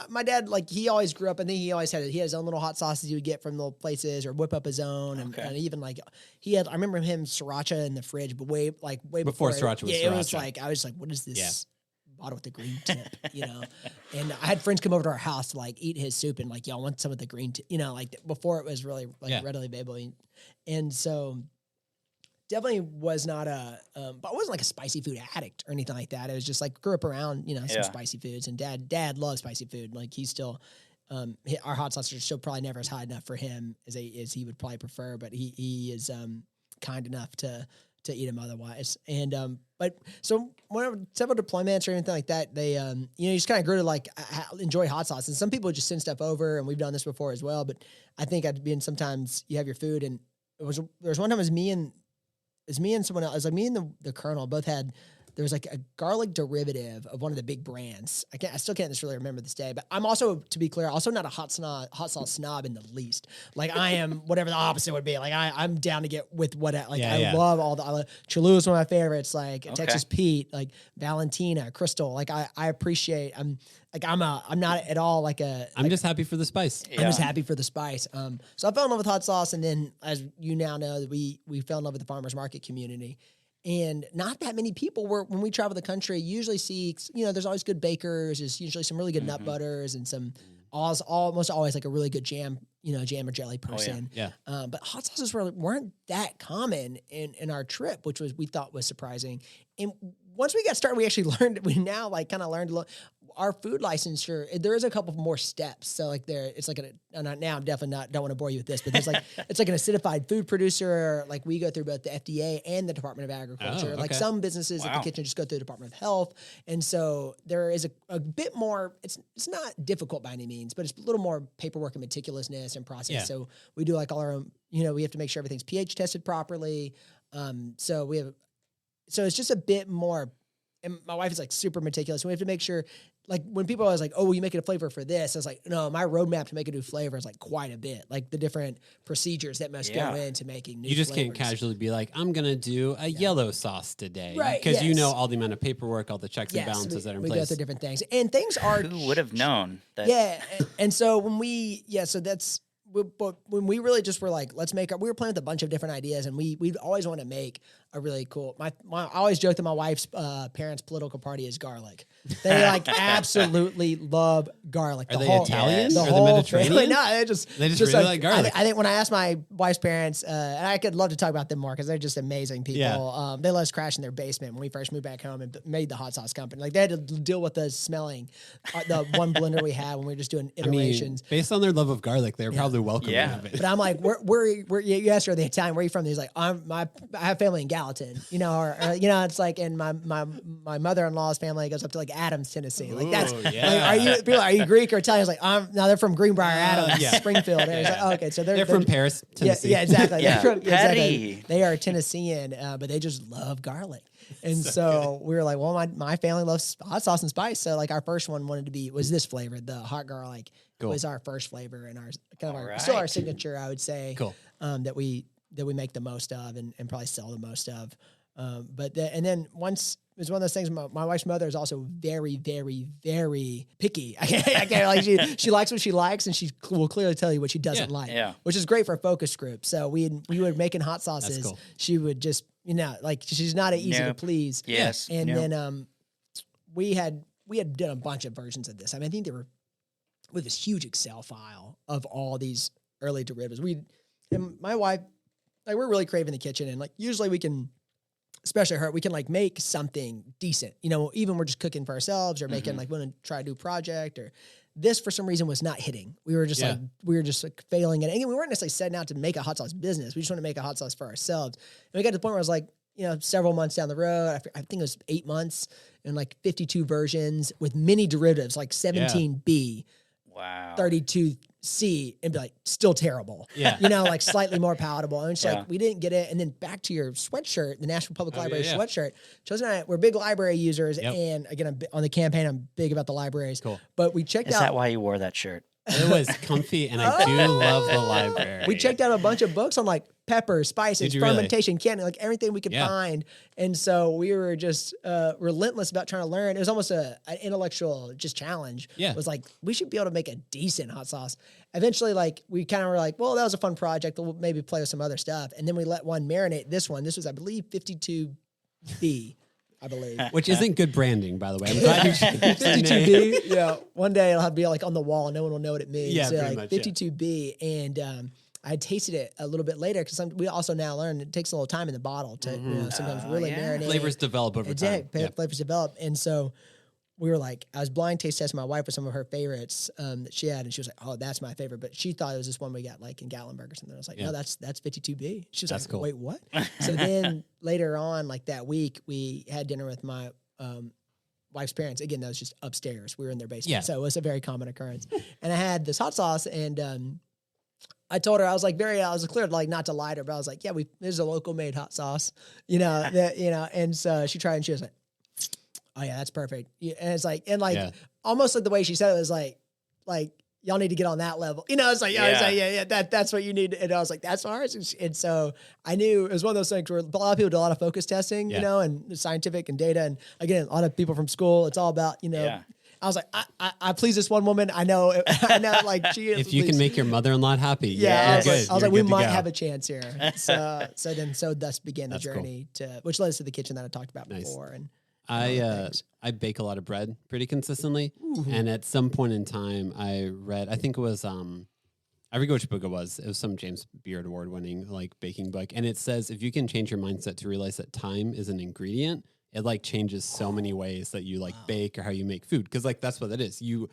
my dad, like, he always grew up, and then he always had his own little hot sauces he would get from little places or whip up his own. And even like I remember him sriracha in the fridge, but way before sriracha was it sriracha. was like, I was like, what is this bottle with the green tip, And I had friends come over to our house to like eat his soup and like, y'all want some of the green tip, like before it was really like readily available. And so definitely was not but I wasn't like a spicy food addict or anything like that. It was just like grew up around, some spicy foods, and dad loves spicy food. Like he's still, our hot sauces are still probably never as hot enough for him as he would probably prefer, but he is kind enough to eat them otherwise. And, but so whenever several deployments or anything like that, they, you just kind of grew to like enjoy hot sauce. And some people just send stuff over, and we've done this before as well. But I think sometimes you have your food, and there was one time it was me and someone else. It was like me and the Colonel both had. There was like a garlic derivative of one of the big brands. I still can't just really remember this day, but I'm also, to be clear, also not a hot sauce snob in the least. Like I am whatever the opposite would be. Like I'm down to get with what, like I love Cholula is one of my favorites. Like Texas Pete, like Valentina, Crystal. Like I appreciate, I'm not at all like I'm just happy for the spice. I'm just happy for the spice. So I fell in love with hot sauce. And then, as you now know, we fell in love with the farmers market community. And not that many people when we travel the country, usually see, there's always good bakers. There's usually some really good nut butters and some almost always like a really good jam or jelly person. But hot sauces weren't that common in our trip, which we thought was surprising. And once we got started, we actually learned, we now like kind of learned a little. Our food licensure, there is a couple more steps. So like it's like now I'm definitely don't want to bore you with this, but there's like, it's like an acidified food producer. Like we go through both the FDA and the Department of Agriculture. Oh, okay. Like some businesses at the kitchen just go through the Department of Health. And so there is a bit more, it's not difficult by any means, but it's a little more paperwork and meticulousness and process. Yeah. So we do like all our own, we have to make sure everything's pH tested properly. So it's just a bit more, and my wife is like super meticulous. We have to make sure, like when people are always like, oh, well, you make it a flavor for this. I was like, no, my roadmap to make a new flavor is like quite a bit. Like the different procedures that must go into making new flavors. You just can't casually be like, I'm going to do a yellow sauce today. Right. Because all the amount of paperwork, all the checks and balances that are in place. We go through different things. And things are... Who would have known that? Yeah. And so so that's... But when we really just were like, we were playing with a bunch of different ideas, and we always want to make a really cool. I always joke that my wife's parents' political party is garlic. They like absolutely love garlic. Are they Italian? Or the Mediterranean? No, they just really like garlic. I think when I asked my wife's parents, and I could love to talk about them more because they're just amazing people. Yeah. They let us crash in their basement when we first moved back home and made the hot sauce company. Like they had to deal with us smelling the one blender we had when we were just doing iterations. Based on their love of garlic, they're probably welcoming of it. But I'm like, where you asked her the Italian, where are you from? He's like, I have family in Gallatin, or it's like, and my mother-in-law's family goes up to like Adams, Tennessee. Like that's, like, are you Greek or Italian? He's like, no, they're from Greenbrier, Adams, Springfield. And he's like, oh, okay, so they're from Paris, Tennessee. Yeah, exactly. Yeah. Exactly. They are Tennessean, but they just love garlic. And so we were like, well, my family loves hot sauce and spice. So like our first one was this flavor, the hot garlic. Cool. Was our first flavor and still our signature, I would say. Cool. That we make the most of and probably sell the most of. And then once it was one of those things. My wife's mother is also very, very, very picky. I can't like she likes what she likes, and she will clearly tell you what she doesn't like. Yeah. Which is great for a focus group. So we were making hot sauces. Cool. She would just like she's not easy to please. Yes. And then we had done a bunch of versions of this. I mean, I think they were with this huge Excel file of all these early derivatives. And my wife, like, we're really craving the kitchen, and like usually we can, especially her, we can like make something decent. Even we're just cooking for ourselves or making like want to try a new project, or this for some reason was not hitting. We were just like failing at it. And we weren't necessarily setting out to make a hot sauce business. We just want to make a hot sauce for ourselves. And we got to the point where I was like, several months down the road, I think it was 8 months, and like 52 versions with many derivatives, like 17B. Wow. 32C, and be like, still terrible. Yeah. Like slightly more palatable. And it's like, we didn't get it. And then back to your sweatshirt, the Nashville Public Library sweatshirt. Chelsea and I, we're big library users. Yep. And again, on the campaign, I'm big about the libraries. Cool. But we checked out. Is that why you wore that shirt? It was comfy, and I do love the library. We checked out a bunch of books on like pepper, spices, Did you really? fermentation, canning, like everything we could Yeah. find. And so we were just relentless about trying to learn. It was almost an intellectual just challenge. Yeah. It was like, we should be able to make a decent hot sauce. Eventually, like we kind of were like, well, that was a fun project. We'll maybe play with some other stuff. And then we let one marinate. This was, I believe, 52B. I believe. Which isn't good branding, by the way. I'm glad you changed the name. 52B. Yeah. One day it'll have to be like on the wall and no one will know what it means. Yeah, so pretty like much, 52B. And I tasted it a little bit later because we also now learn it takes a little time in the bottle to sometimes really marinate. Flavors develop over time. Yeah. Flavors develop. And so we were like, I was blind taste testing my wife with some of her favorites that she had. And she was like, oh, that's my favorite. But she thought it was this one we got like in Gatlinburg or something. I was like, no, that's 52B. She was That's like, cool. wait, what? So then later on, like that week, we had dinner with my wife's parents. Again, that was just upstairs. We were in their basement. Yeah. So it was a very common occurrence. And I had this hot sauce and I told her, I was clear, like not to lie to her, but I was like, yeah, this is a local made hot sauce, and so she tried and she was like, oh yeah, that's perfect. Yeah, and it's like, almost like the way she said it was like y'all need to get on that level. It's like, that's what you need. And I was like, that's ours. And so I knew it was one of those things where a lot of people do a lot of focus testing, and scientific and data. And again, a lot of people from school, it's all about, I was like, I please this one woman. I know, like she is. If you can make your mother-in-law happy, I you're was good. like, we You're good to might go. have a chance here. So thus began the That's journey which led us to the kitchen that I talked about before. And I bake a lot of bread pretty consistently, and at some point in time, I read, I think it was, I forget which book it was. It was some James Beard Award-winning like baking book, and it says if you can change your mindset to realize that time is an ingredient, it like changes so many ways that you like bake or how you make food. Cause like, that's what it is. You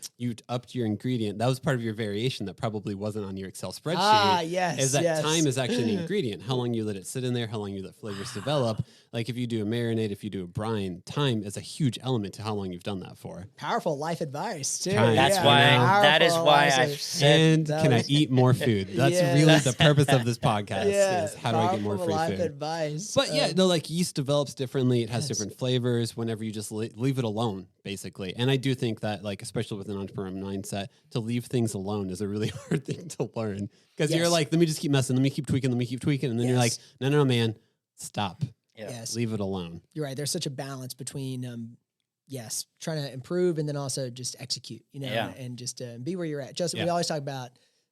upped your ingredient. That was part of your variation that probably wasn't on your Excel spreadsheet. Yes. Is that time is actually an ingredient. How long you let it sit in there, how long you let flavors develop. Like if you do a marinade, if you do a brine, time is a huge element to how long you've done that for. Powerful life advice too. Time. That is why I've said. And can I eat more food? That's really the purpose of this podcast is how do I get more free life food? Advice. But like yeast develops differently. It has different flavors whenever you just leave it alone, basically. And I do think that, like, especially with an entrepreneur mindset, to leave things alone is a really hard thing to learn. Because you're like, let me just keep messing, let me keep tweaking. And then you're like, no, man, stop. Yes. Leave it alone. You're right. There's such a balance between, trying to improve and then also just execute, and just be where you're at. We always talk about,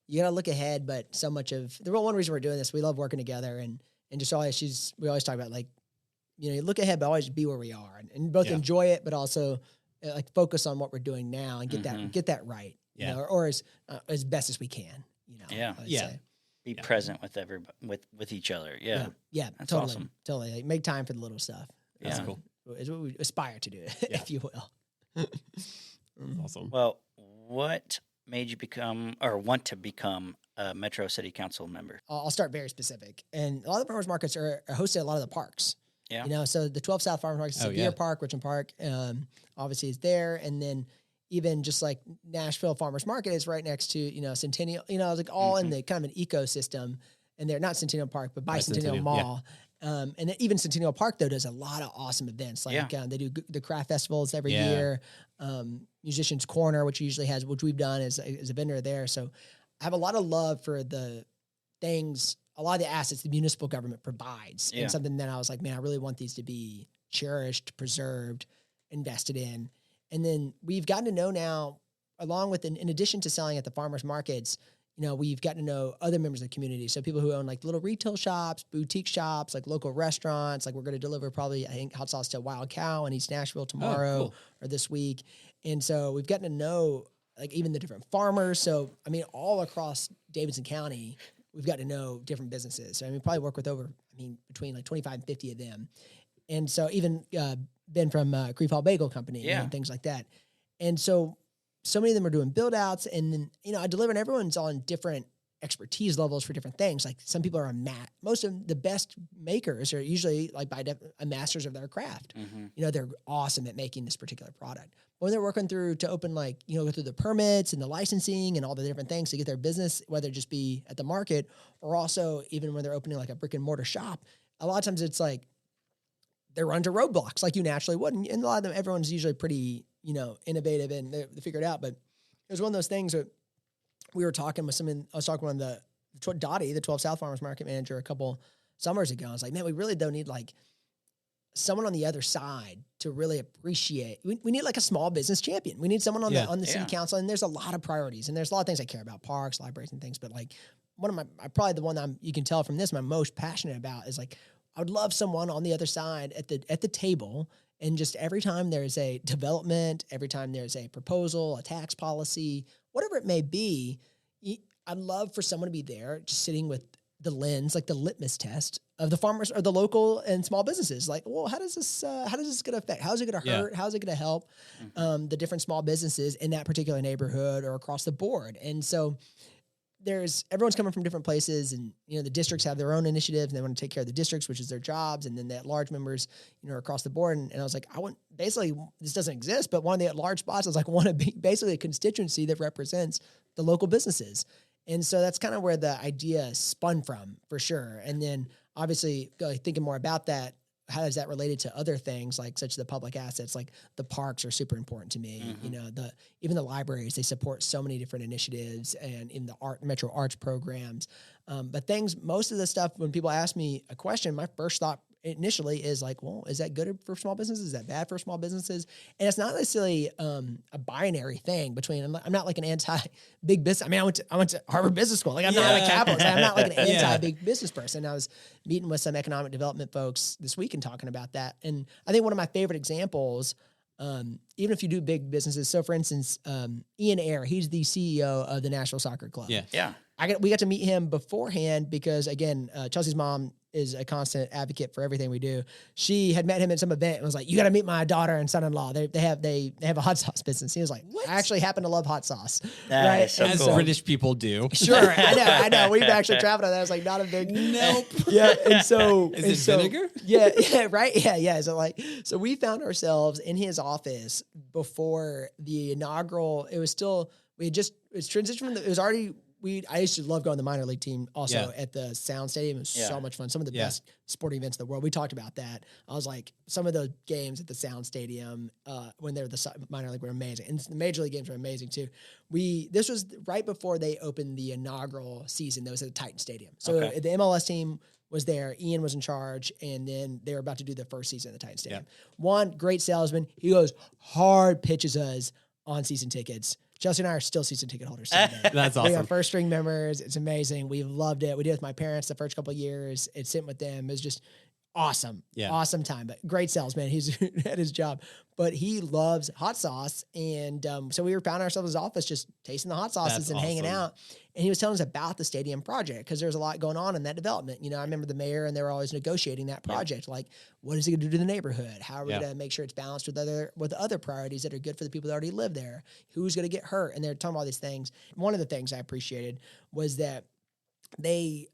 you got to look ahead, but so much of the one reason we're doing this, we love working together and just we always talk about like, you look ahead, but always be where we are and both enjoy it, but also like focus on what we're doing now and get that right, or as best as we can, say. Be present with everybody, with each other. Yeah. That's totally, awesome. Totally. Like, make time for the little stuff. That's cool. Is what we aspire to do, if you will. Awesome. Well, what made you want to become a Metro City Council member? I'll start very specific. And a lot of the farmers markets are hosted at a lot of the parks. Yeah. So the 12 South Farmers Market, Deer Park, Richmond Park, obviously is there. And then even just like Nashville Farmers Market is right next to, Centennial, like all in the kind of an ecosystem. And they're not Centennial Park, but Bicentennial Mall. Yeah. And then even Centennial Park, though, does a lot of awesome events. Like they do the craft festivals every year. Musicians Corner, which we've done as a vendor there. So I have a lot of love for the things, a lot of the assets the municipal government provides. And something that I was like, man, I really want these to be cherished, preserved, invested in. And then we've gotten to know now, along with, in addition to selling at the farmers markets, we've gotten to know other members of the community. So people who own like little retail shops, boutique shops, like local restaurants. Like we're going to deliver probably, I think, hot sauce to Wild Cow in East Nashville tomorrow or this week. And so we've gotten to know like even the different farmers. So, I mean, all across Davidson County, we've got to know different businesses. So, I mean, probably work with between like 25 and 50 of them. And so even Ben from Grief Hall Bagel Company and things like that. And so many of them are doing build outs and then, I deliver and everyone's on different expertise levels for different things. Like some people are most of the best makers are usually like masters of their craft. Mm-hmm. They're awesome at making this particular product. But when they're working through to open go through the permits and the licensing and all the different things to get their business, whether it just be at the market or also even when they're opening like a brick and mortar shop, a lot of times it's like they run into roadblocks like you naturally would. And a lot of them, everyone's usually pretty, innovative and they figure it out. But it was one of those things that we were talking with I was talking with Dottie, the 12 South Farmers Market manager, a couple summers ago. I was like, man, we really don't need like someone on the other side to really appreciate. We need like a small business champion. We need someone on the city council. And there's a lot of priorities, and there's a lot of things I care about, parks, libraries, and things. But like one of probably the one you can tell from this, I'm most passionate about is like, I would love someone on the other side at the table. And just every time there's a development, every time there's a proposal, a tax policy, whatever it may be, I'd love for someone to be there just sitting with the lens, like the litmus test of the farmers or the local and small businesses. Like, well, how does this going to affect? How's it going to hurt? How's it going to help the different small businesses in that particular neighborhood or across the board? And so everyone's coming from different places, and, the districts have their own initiatives, and they want to take care of the districts, which is their jobs. And then the at-large members, across the board. And I was like, basically, this doesn't exist, but one of the at-large spots, I was like, want to be basically a constituency that represents the local businesses. And so that's kind of where the idea spun from, for sure. And then obviously thinking more about that, how is that related to other things like such the public assets, like the parks are super important to me. Even the libraries, they support so many different initiatives and in the Metro Arts programs. But most of the stuff, when people ask me a question, my first thought initially is like, well, is that good for small businesses? Is that bad for small businesses? And it's not necessarily a binary thing between, I'm not like an anti-big business. I mean, I went to Harvard Business School. Like I'm not a capitalist. I'm not like an anti-big business person. I was meeting with some economic development folks this week and talking about that. And I think one of my favorite examples, even if you do big businesses. So for instance, Ian Ayre, he's the CEO of the Nashville Soccer Club. Yeah. We got to meet him beforehand because, again, Chelsea's mom is a constant advocate for everything we do. She had met him at some event and was like, "You got to meet my daughter and son-in-law. They have a hot sauce business." He was like, "What?" I actually happen to love hot sauce, right? So As cool. British people do. Sure, I know. We've actually traveled on that. I was like, not a big Nope. Yeah, and so Is it vinegar? Yeah, right. Yeah. So we found ourselves in his office before the inaugural. It was transitioned from it was already. I used to love going to the minor league team also at the Sound Stadium. It was so much fun. Some of the best sporting events in the world. We talked about that. I was like, some of the games at the Sound Stadium when they were the minor league were amazing. And the major league games were amazing too. This was right before they opened the inaugural season that was at the Titan Stadium. So the MLS team was there. Ian was in charge, and then they were about to do their first season at the Titan Stadium. One great salesman. He goes hard pitches us on season tickets. Chelsea and I are still season ticket holders today. That's awesome. We are first string members. It's amazing. We've loved it. We did it with my parents the first couple of years. It's sitting with them. It was just awesome. Yeah. Awesome time. But great salesman. He's at his job. But he loves hot sauce. And so we found ourselves in his office just tasting the hot sauces and hanging out. And he was telling us about the stadium project because there's a lot going on in that development. I remember the mayor and they were always negotiating that project. Like, what is it going to do to the neighborhood? How are we going to make sure it's balanced with other priorities that are good for the people that already live there? Who's going to get hurt? And they're talking about all these things. One of the things I appreciated was that they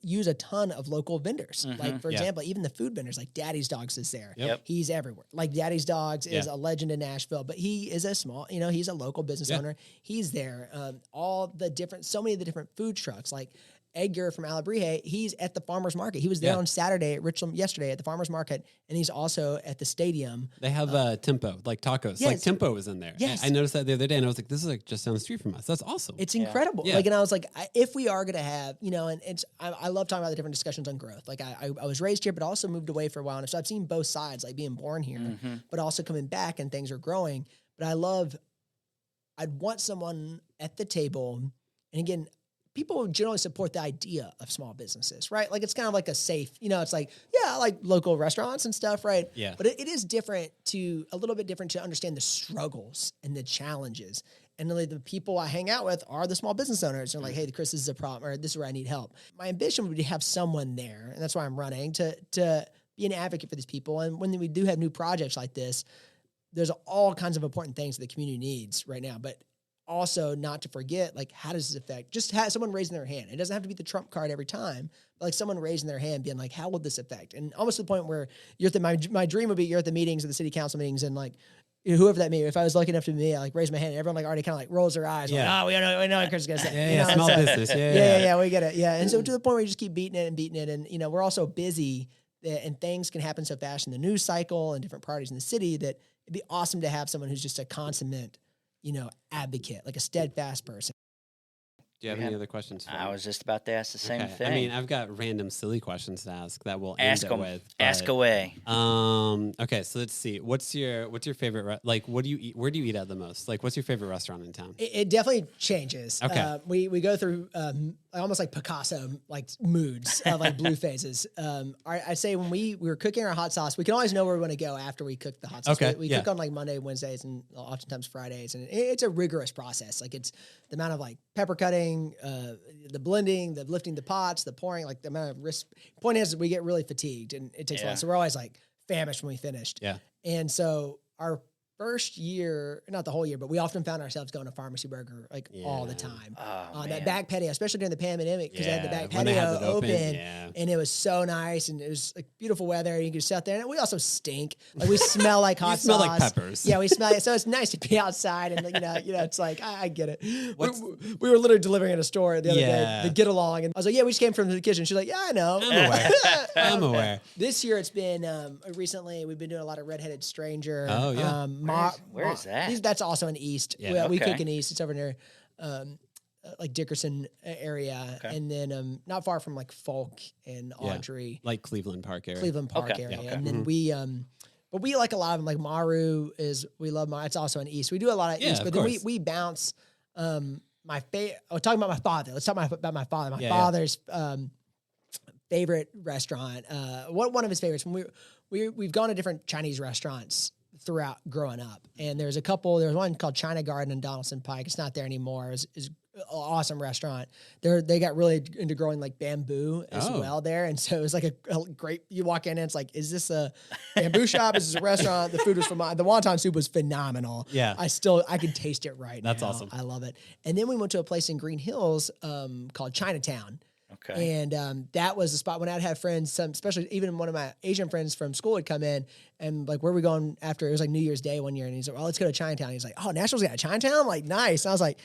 use a ton of local vendors. Like, for example, even the food vendors, like Daddy's Dogs is there. He's everywhere. Like Daddy's Dogs is a legend in Nashville, but he is a small, he's a local business owner. He's there. So many of the different food trucks, like Edgar from Alabrije, he's at the farmer's market. He was there on Saturday at Richland yesterday at the farmer's market, and he's also at the stadium. They have Tempo, like tacos. Yes. Like Tempo was in there. Yes. I noticed that the other day, and I was like, this is like just down the street from us. That's awesome. It's incredible. Yeah. Like, and I was like, if we are going to have, and I love talking about the different discussions on growth. Like I was raised here, but also moved away for a while. And so I've seen both sides, like being born here, but also coming back and things are growing. But I'd want someone at the table. And again, people generally support the idea of small businesses, right? Like it's kind of like a safe, it's like, I like local restaurants and stuff, right? Yeah. But it is a little bit different to understand the struggles and the challenges. And really the people I hang out with are the small business owners. They're like, hey, Chris, this is a problem, or this is where I need help. My ambition would be to have someone there, and that's why I'm running, to be an advocate for these people. And when we do have new projects like this, there's all kinds of important things that the community needs right now. But also not to forget, like, how does this affect? Just have someone raising their hand. It doesn't have to be the trump card every time, but like someone raising their hand being like, how will this affect? And almost to the point where my dream would be you're at the meetings, at the city council meetings, and like, whoever that may be, if I was lucky enough to be, I like raise my hand, and everyone like already kind of like rolls their eyes. Yeah. Like, we know what Chris is going to say. Small business. Yeah, we get it. Yeah. And so to the point where you just keep beating it. And, we're also busy and things can happen so fast in the news cycle and different parties in the city that it'd be awesome to have someone who's just a consummate, advocate, like a steadfast person. Do you have any other questions for me? I was just about to ask the same thing. I mean, I've got random silly questions to ask that we'll end it with. Ask away. Okay, so let's see. What's your favorite? What do you eat? Where do you eat at the most? Like, what's your favorite restaurant in town? It definitely changes. Okay. We go through almost like Picasso like moods of like blue phases. I'd say when we were cooking our hot sauce, we can always know where we want to go after we cook the hot sauce. Okay, We cook on like Monday, Wednesdays, and oftentimes Fridays, and it's a rigorous process. Like it's the amount of like pepper cutting, the blending, the lifting the pots, the pouring, like the amount of risk. Point is, we get really fatigued, and it takes a lot. So we're always like famished when we finished. Yeah. And so our first year, not the whole year, but we often found ourselves going to Pharmacy Burger like all the time on that back patio, especially during the pandemic because they had the back patio open and it was so nice and it was like beautiful weather and you could sit out there and we also stink. Like we smell like hot sauce. Smell like peppers. Yeah, we smell it. So it's nice to be outside and you know, it's like, I get it. We were literally delivering at a store the other day, the Get Along. And I was like, yeah, we just came from the kitchen. She's like, yeah, I know. I'm aware. I'm aware. This year it's been, recently we've been doing a lot of Redheaded Stranger. Oh, yeah. Where is that? That's also in East. Yeah. We cook in East. It's over near like Dickerson area. Okay. And then not far from like Folk and Audrey. Like Cleveland Park area. area. And then we but we like a lot of them. Like Maru we love Maru. It's also in East. We do a lot of East, but then we bounce my favorite. Oh, talking about my father. Let's talk about my father. My father's favorite restaurant. One of his favorites when we've gone to different Chinese restaurants throughout growing up. And there's one called China Garden in Donaldson Pike. It's not there anymore. It's an awesome restaurant. They got really into growing like bamboo as well there. And so it was like a great, you walk in and it's like, is this a bamboo shop? Is this a restaurant? The food was the wonton soup was phenomenal. Yeah. I can taste it right now. That's awesome. I love it. And then we went to a place in Green Hills called Chinatown. Okay. And that was the spot when I'd have friends, especially even one of my Asian friends from school would come in and like, where are we going after? It was like New Year's Day one year. And he's like, well, let's go to Chinatown. He's like, oh, Nashville's got a Chinatown? I'm like, nice. And I was like,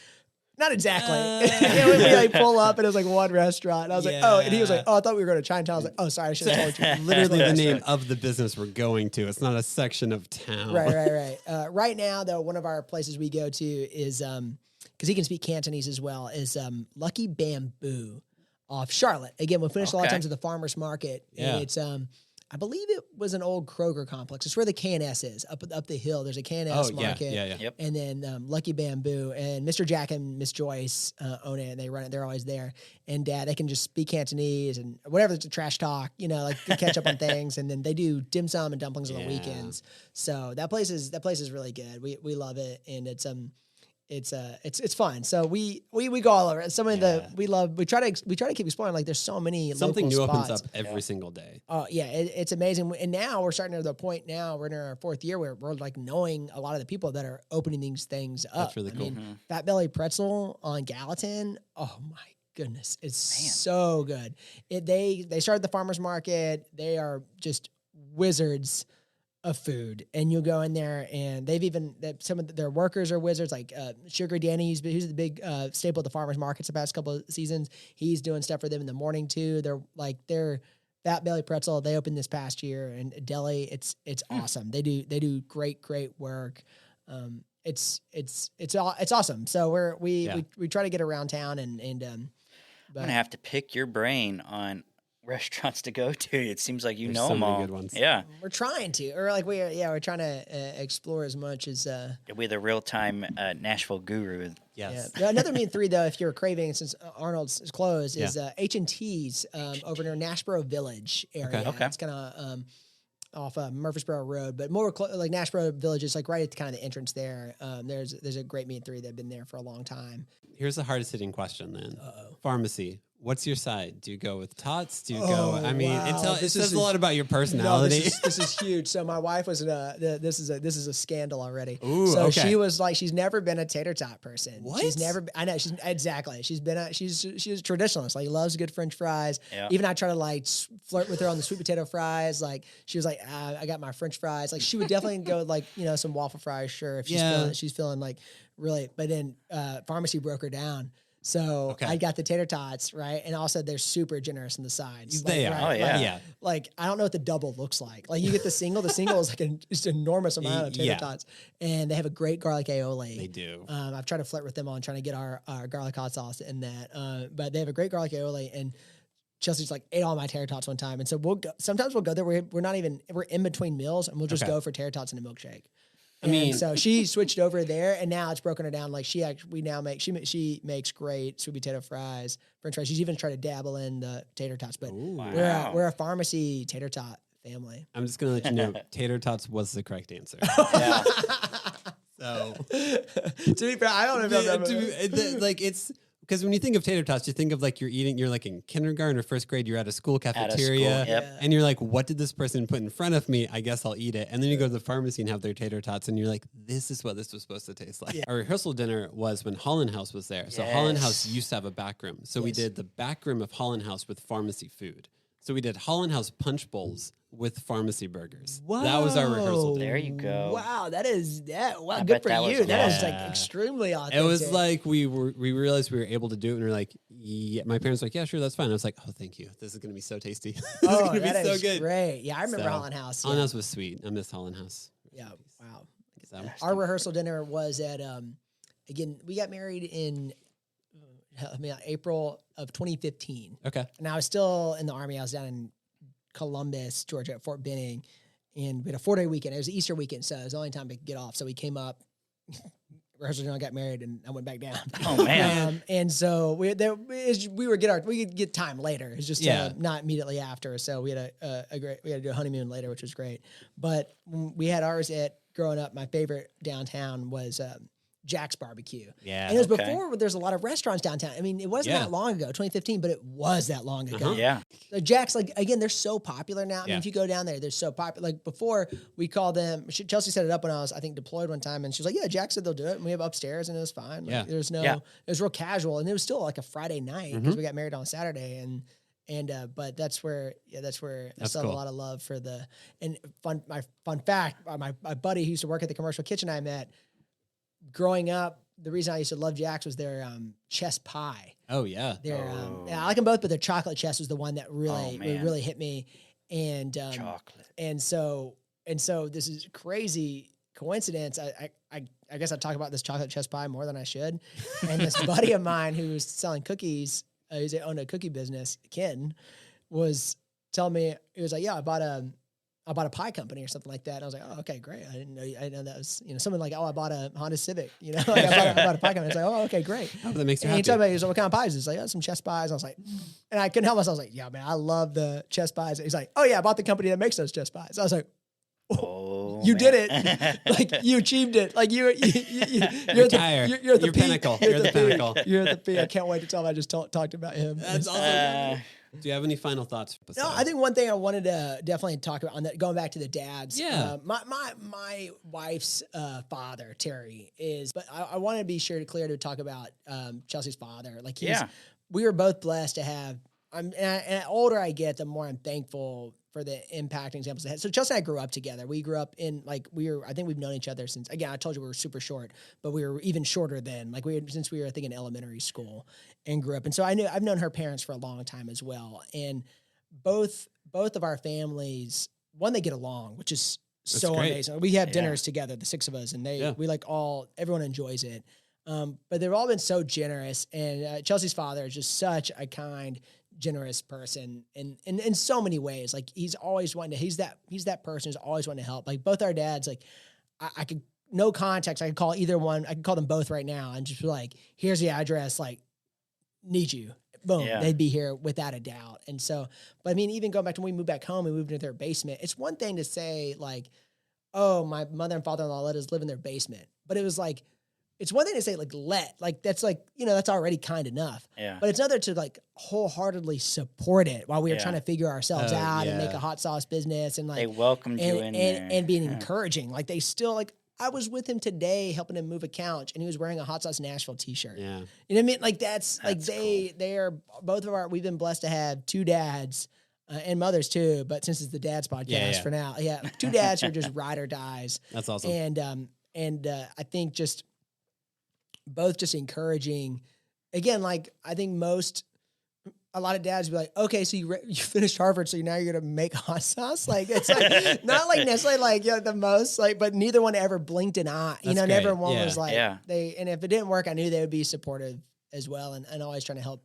not exactly. We like pull up and it was like one restaurant. And I was like, oh, and he was like, oh, I thought we were going to Chinatown. I was like, oh, sorry, I should have told you. Literally the name of the business we're going to. It's not a section of town. Right. Right now, though, one of our places we go to is, because he can speak Cantonese as well, is Lucky Bamboo. Off Charlotte. Again, we finished a lot of times at the farmer's market. Yeah. It's I believe it was an old Kroger complex. It's where the K&S is, up the hill. There's a K&S market. Yeah. Yep. And then Lucky Bamboo and Mr. Jack and Miss Joyce own it and they run it. They're always there. And they can just speak Cantonese and whatever, it's a trash talk, like to catch up on things. And then they do dim sum and dumplings on the weekends. So that place is really good. We love it. And it's fun. So we go all over. Some of we try to keep exploring. Like there's so many something new spots. opens up every single day. Oh yeah, it's amazing. And now we're starting to the point. Now we're in our fourth year where we're like knowing a lot of the people that are opening these things up. That's really cool. Fat Belly Pretzel on Gallatin. Oh my goodness, it's so good. They started the farmers market. They are just wizards of food, and you go in there and some of their workers are wizards, like Sugar Danny, who's the big staple at the farmers markets the past couple of seasons. He's doing stuff for them in the morning too. They're Fat Belly Pretzel. They opened this past year, and deli. It's awesome. They do great work. It's awesome. So we try to get around town and I'm gonna have to pick your brain on restaurants to go to. It seems like you know them all. Good ones. Yeah, we're trying to, or like we're trying to explore as much as. We're the real-time Nashville guru. Yes. Yeah. Another mean three though, if you're craving, since Arnold's is closed, is H&T's over near Nashboro Village area. Okay. It's kind of off Murfreesboro Road, but more like Nashboro Village is like right at kind of the entrance there. There's a great meat and three that have been there for a long time. Here's the hardest hitting question then. Pharmacy. What's your side? Do you go with tots? Do you go? I mean, wow. It says a lot about your personality. No, this is huge. So my wife was this is a scandal already. Ooh, so okay. she was like, she's never been a tater tot person. What? She's never. I know. She's she's a traditionalist. Like loves good French fries. Yeah. Even I try to like flirt with her on the sweet potato fries. Like she was like, I got my French fries. Like she would definitely go with like some waffle fries. Sure, if she's feeling like really. But then pharmacy broke her down. So I got the tater tots, right? And also they're super generous in the sides. They are. Oh, yeah. Like, I don't know what the double looks like. Like, you get the single. The single is like just an enormous amount of tater tots. And they have a great garlic aioli. They do. I've tried to flirt with them on trying to get our garlic hot sauce in that. But they have a great garlic aioli. And Chelsea's like ate all my tater tots one time. And so sometimes we'll go there. We're in between meals and we'll just go for tater tots and a milkshake. So she switched over there, and now it's broken her down. Like she makes great sweet potato fries, French fries. She's even tried to dabble in the tater tots. But we're a pharmacy tater tot family. I'm just gonna let you know, tater tots was the correct answer. Yeah. So to be fair, I don't know about that. Like it's. Because when you think of tater tots, you think of like you're like in kindergarten or first grade, you're at a school cafeteria, and you're like, what did this person put in front of me? I guess I'll eat it. And then you go to the pharmacy and have their tater tots, and you're like, this is what this was supposed to taste like. Yeah. Our rehearsal dinner was when Holland House was there. So Holland House used to have a back room. So we did the back room of Holland House with pharmacy food. So we did Holland House punch bowls with pharmacy burgers. Whoa. That was our rehearsal dinner. There you go. Wow, that is that. Wow, good for you. That is like extremely authentic. It was like we realized we were able to do it, and we were like, yeah. My parents were like, yeah, sure, that's fine. I was like, oh, thank you. This is gonna be so tasty. This is gonna be so good. Great. Yeah, I remember Holland House. Holland House was sweet. I miss Holland House. Yeah. Wow. So. Our rehearsal dinner was at again. We got married in April of 2015. Okay. And I was still in the Army. I was down in Columbus, Georgia, at Fort Benning, and we had a 4-day weekend. It was Easter weekend, so it was the only time to get off. So we came up, rehearsal, and I got married, and I went back down. Oh man! And so we could get time later. It's just not immediately after. So we had we had to do a honeymoon later, which was great. But we had ours at growing up. My favorite downtown was Jack's Barbecue. Yeah. And it was before there's a lot of restaurants downtown. I mean, it wasn't that long ago, 2015, but it was that long ago. Yeah. So Jack's, like, again, they're so popular now. I mean, if you go down there, they're so popular. Like before, we called them, Chelsea set it up when I was, I think, deployed one time. And she was like, yeah, Jack said they'll do it. And we have upstairs and it was fine. Like, it was real casual. And it was still like a Friday night because we got married on a Saturday. But that's where I still have a lot of love for my fun fact, my buddy who used to work at the commercial kitchen I met, growing up, the reason I used to love Jack's was their chess pie. Oh yeah, I like them both, but their chocolate chess was the one that really hit me. And chocolate. And so this is crazy coincidence. I guess I talk about this chocolate chess pie more than I should. And this buddy of mine who was selling cookies, he owned a cookie business, Ken, was telling me, he was like, yeah, I bought a pie company or something like that. And I was like, oh, okay, great. I didn't know that was, someone like, oh, I bought a Honda Civic, like I bought a pie company. I was like, oh, okay, great. Oh, that makes you happy. He told me, he was like, what kind of pies? He's like, oh, some chess pies. I was like, and I couldn't help myself. I was like, yeah, man, I love the chess pies. He's like, oh yeah, I bought the company that makes those chess pies. I was like, you did it. Like you achieved it. Like you're the pinnacle. You're the pinnacle. You're the peak. I can't wait to tell him I just talked about him. That's awesome. Do you have any final thoughts? No, I think one thing I wanted to definitely talk about on that, going back to the dads. Yeah. My wife's father, Terry, but I want to be sure to clear to talk about Chelsea's father. Like we were both blessed to have. And the older I get, the more I'm thankful for the impact and examples I had. So Chelsea and I grew up together. We grew up in I think we've known each other since, again, I told you we were super short, but we were even shorter then. Since we were, I think, in elementary school and grew up. And so I've known her parents for a long time as well. And both of our families, they get along, which is so amazing. We have dinners together, the six of us, and everyone enjoys it. But they've all been so generous, and Chelsea's father is just such a kind, generous person in so many ways. Like he's always wanting to, he's that person who's always wanting to help. Like both our dads, like I could, no context, I could call either one. I could call them both right now and just be like, here's the address, like need you. Boom. Yeah. They'd be here without a doubt. And so, but I mean, even going back to when we moved back home, we moved into their basement. It's one thing to say like, oh, my mother and father-in-law let us live in their basement. But it was like, it's one thing to say that's like, that's already kind enough. Yeah. But it's another to like wholeheartedly support it while we were trying to figure ourselves out and make a hot sauce business. And like, they welcomed you in there. And being encouraging. Like they still like, I was with him today helping him move a couch and he was wearing a Hot Sauce Nashville t-shirt. Yeah. You know what I mean? Like that's like cool. They are both of we've been blessed to have two dads and mothers too, but since it's the Dads podcast for now, two dads who are just ride or dies. That's awesome. And I think both just encouraging again, like I think a lot of dads be like, okay, so you finished Harvard, so now you're gonna make hot sauce. Like it's like not like necessarily like the most like, but neither one ever blinked an eye. That's great. Never one Yeah. was like and if it didn't work, I knew they would be supportive as well, and always trying to help.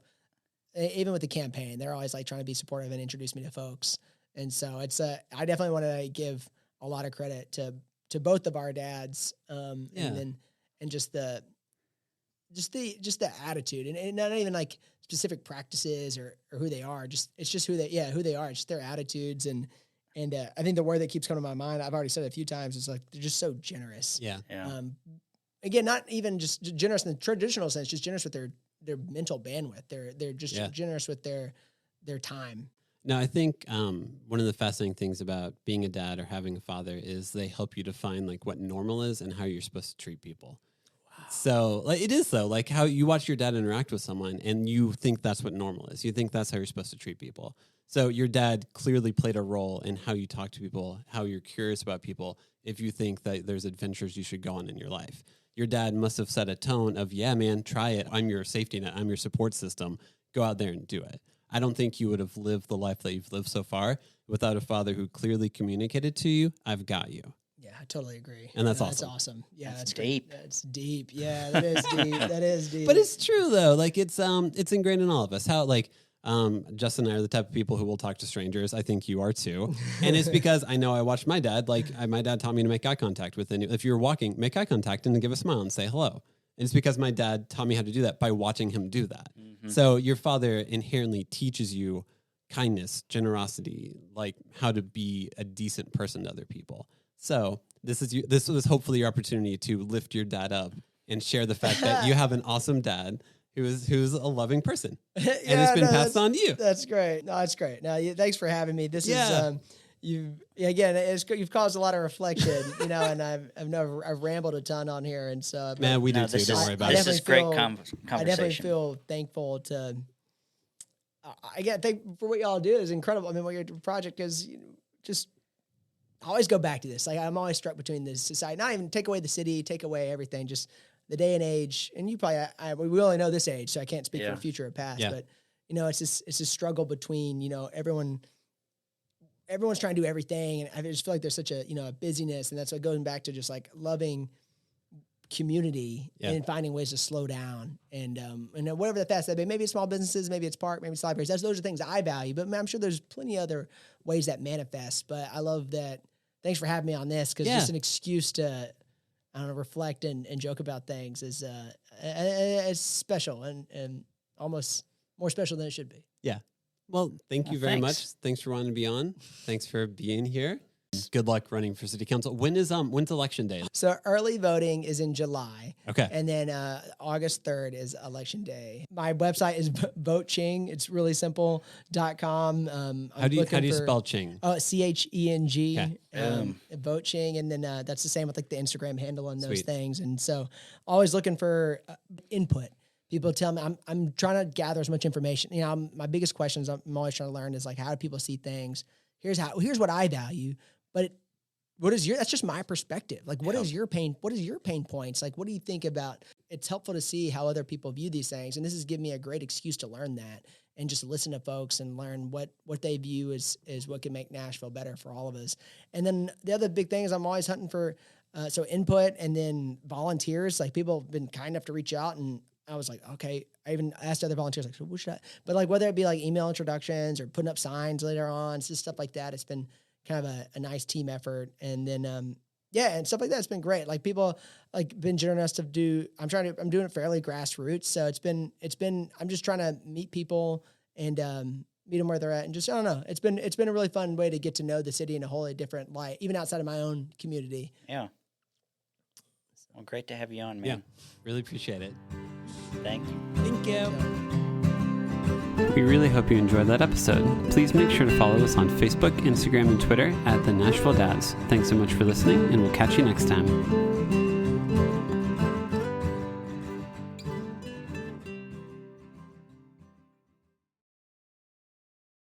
Even with the campaign, they're always like trying to be supportive and introduce me to folks. And so it's I definitely want to give a lot of credit to both of our dads, and just the attitude, and not even like specific practices or who they are. It's just who they are. It's just their attitudes, and I think the word that keeps coming to my mind, I've already said it a few times, is like they're just so generous. Yeah. Again, not even just generous in the traditional sense, just generous with their mental bandwidth. They're just generous with their time. No, I think one of the fascinating things about being a dad or having a father is they help you define like what normal is and how you're supposed to treat people. Wow. So like it is though, like how you watch your dad interact with someone and you think that's what normal is. You think that's how you're supposed to treat people. So your dad clearly played a role in how you talk to people, how you're curious about people, if you think that there's adventures you should go on in your life. Your dad must have set a tone of, yeah, man, try it. I'm your safety net. I'm your support system. Go out there and do it. I don't think you would have lived the life that you've lived so far without a father who clearly communicated to you, I've got you. Yeah, I totally agree. And that's awesome. That's awesome. Yeah, that's deep. Great. That's deep. Yeah, that is deep. That is deep. But it's true though. Like it's ingrained in all of us. How like Justin and I are the type of people who will talk to strangers. I think you are too. And it's because I know I watched my dad. Like my dad taught me to make eye contact with if you're walking, make eye contact and give a smile and say hello. And it's because my dad taught me how to do that by watching him do that. Mm-hmm. So your father inherently teaches you kindness, generosity, like how to be a decent person to other people. So this was hopefully your opportunity to lift your dad up and share the fact that you have an awesome dad who's a loving person, and it's been passed on to you. That's great. No, that's great. Now, thanks for having me. This is you've caused a lot of reflection, and I've rambled a ton on here, and so man, we do too. Don't worry about it. This is great conversation. I definitely feel thankful to. Again, thank for what y'all do is incredible. I mean, what your project is, just. I always go back to this. Like I'm always struck between this society. Not even take away the city, take away everything. Just the day and age, and you probably we only know this age, so I can't speak for the future or past. Yeah. But it's a struggle between everyone's trying to do everything, and I just feel like there's such a a busyness, and that's what goes back to just like loving community and finding ways to slow down and whatever the fast that maybe it's small businesses, maybe it's park, maybe it's libraries. Those are things I value, but I'm sure there's plenty other ways that manifest. But I love that. Thanks for having me on this because just an excuse to. I don't know, reflect and joke about things is special and almost more special than it should be. Yeah. Well, thank you very much. Thanks for wanting to be on. Thanks for being here. Good luck running for city council. When's election day? So early voting is in July. Okay. And then August 3rd is election day. My website is VoteCheng. It's really simple.com. How do you spell Cheng? CHENG. Okay. VoteCheng. And then that's the same with like the Instagram handle and those things. And so always looking for input. People tell me I'm trying to gather as much information. My biggest questions I'm always trying to learn is like, how do people see things? Here's what I value, but that's just my perspective. Like, what is your pain points? Like, what do you think about? It's helpful to see how other people view these things. And this has given me a great excuse to learn that and just listen to folks and learn what they view is what can make Nashville better for all of us. And then the other big thing is I'm always hunting for, input and then volunteers. Like people have been kind enough to reach out, and I was like, okay. I even asked other volunteers, like, so what should I? But like, whether it be like email introductions or putting up signs later on, just stuff like that. It's been kind of a nice team effort. And then, and stuff like that. It's been great. Like people like been generous to do. I'm doing it fairly grassroots. So it's been. I'm just trying to meet people and meet them where they're at, and just I don't know. It's been a really fun way to get to know the city in a wholly different light, even outside of my own community. Yeah. Well, great to have you on, man. Yeah, really appreciate it. Thank you. Thank you. We really hope you enjoyed that episode. Please make sure to follow us on Facebook, Instagram, and Twitter at the Nashville Dads. Thanks so much for listening, and we'll catch you next time.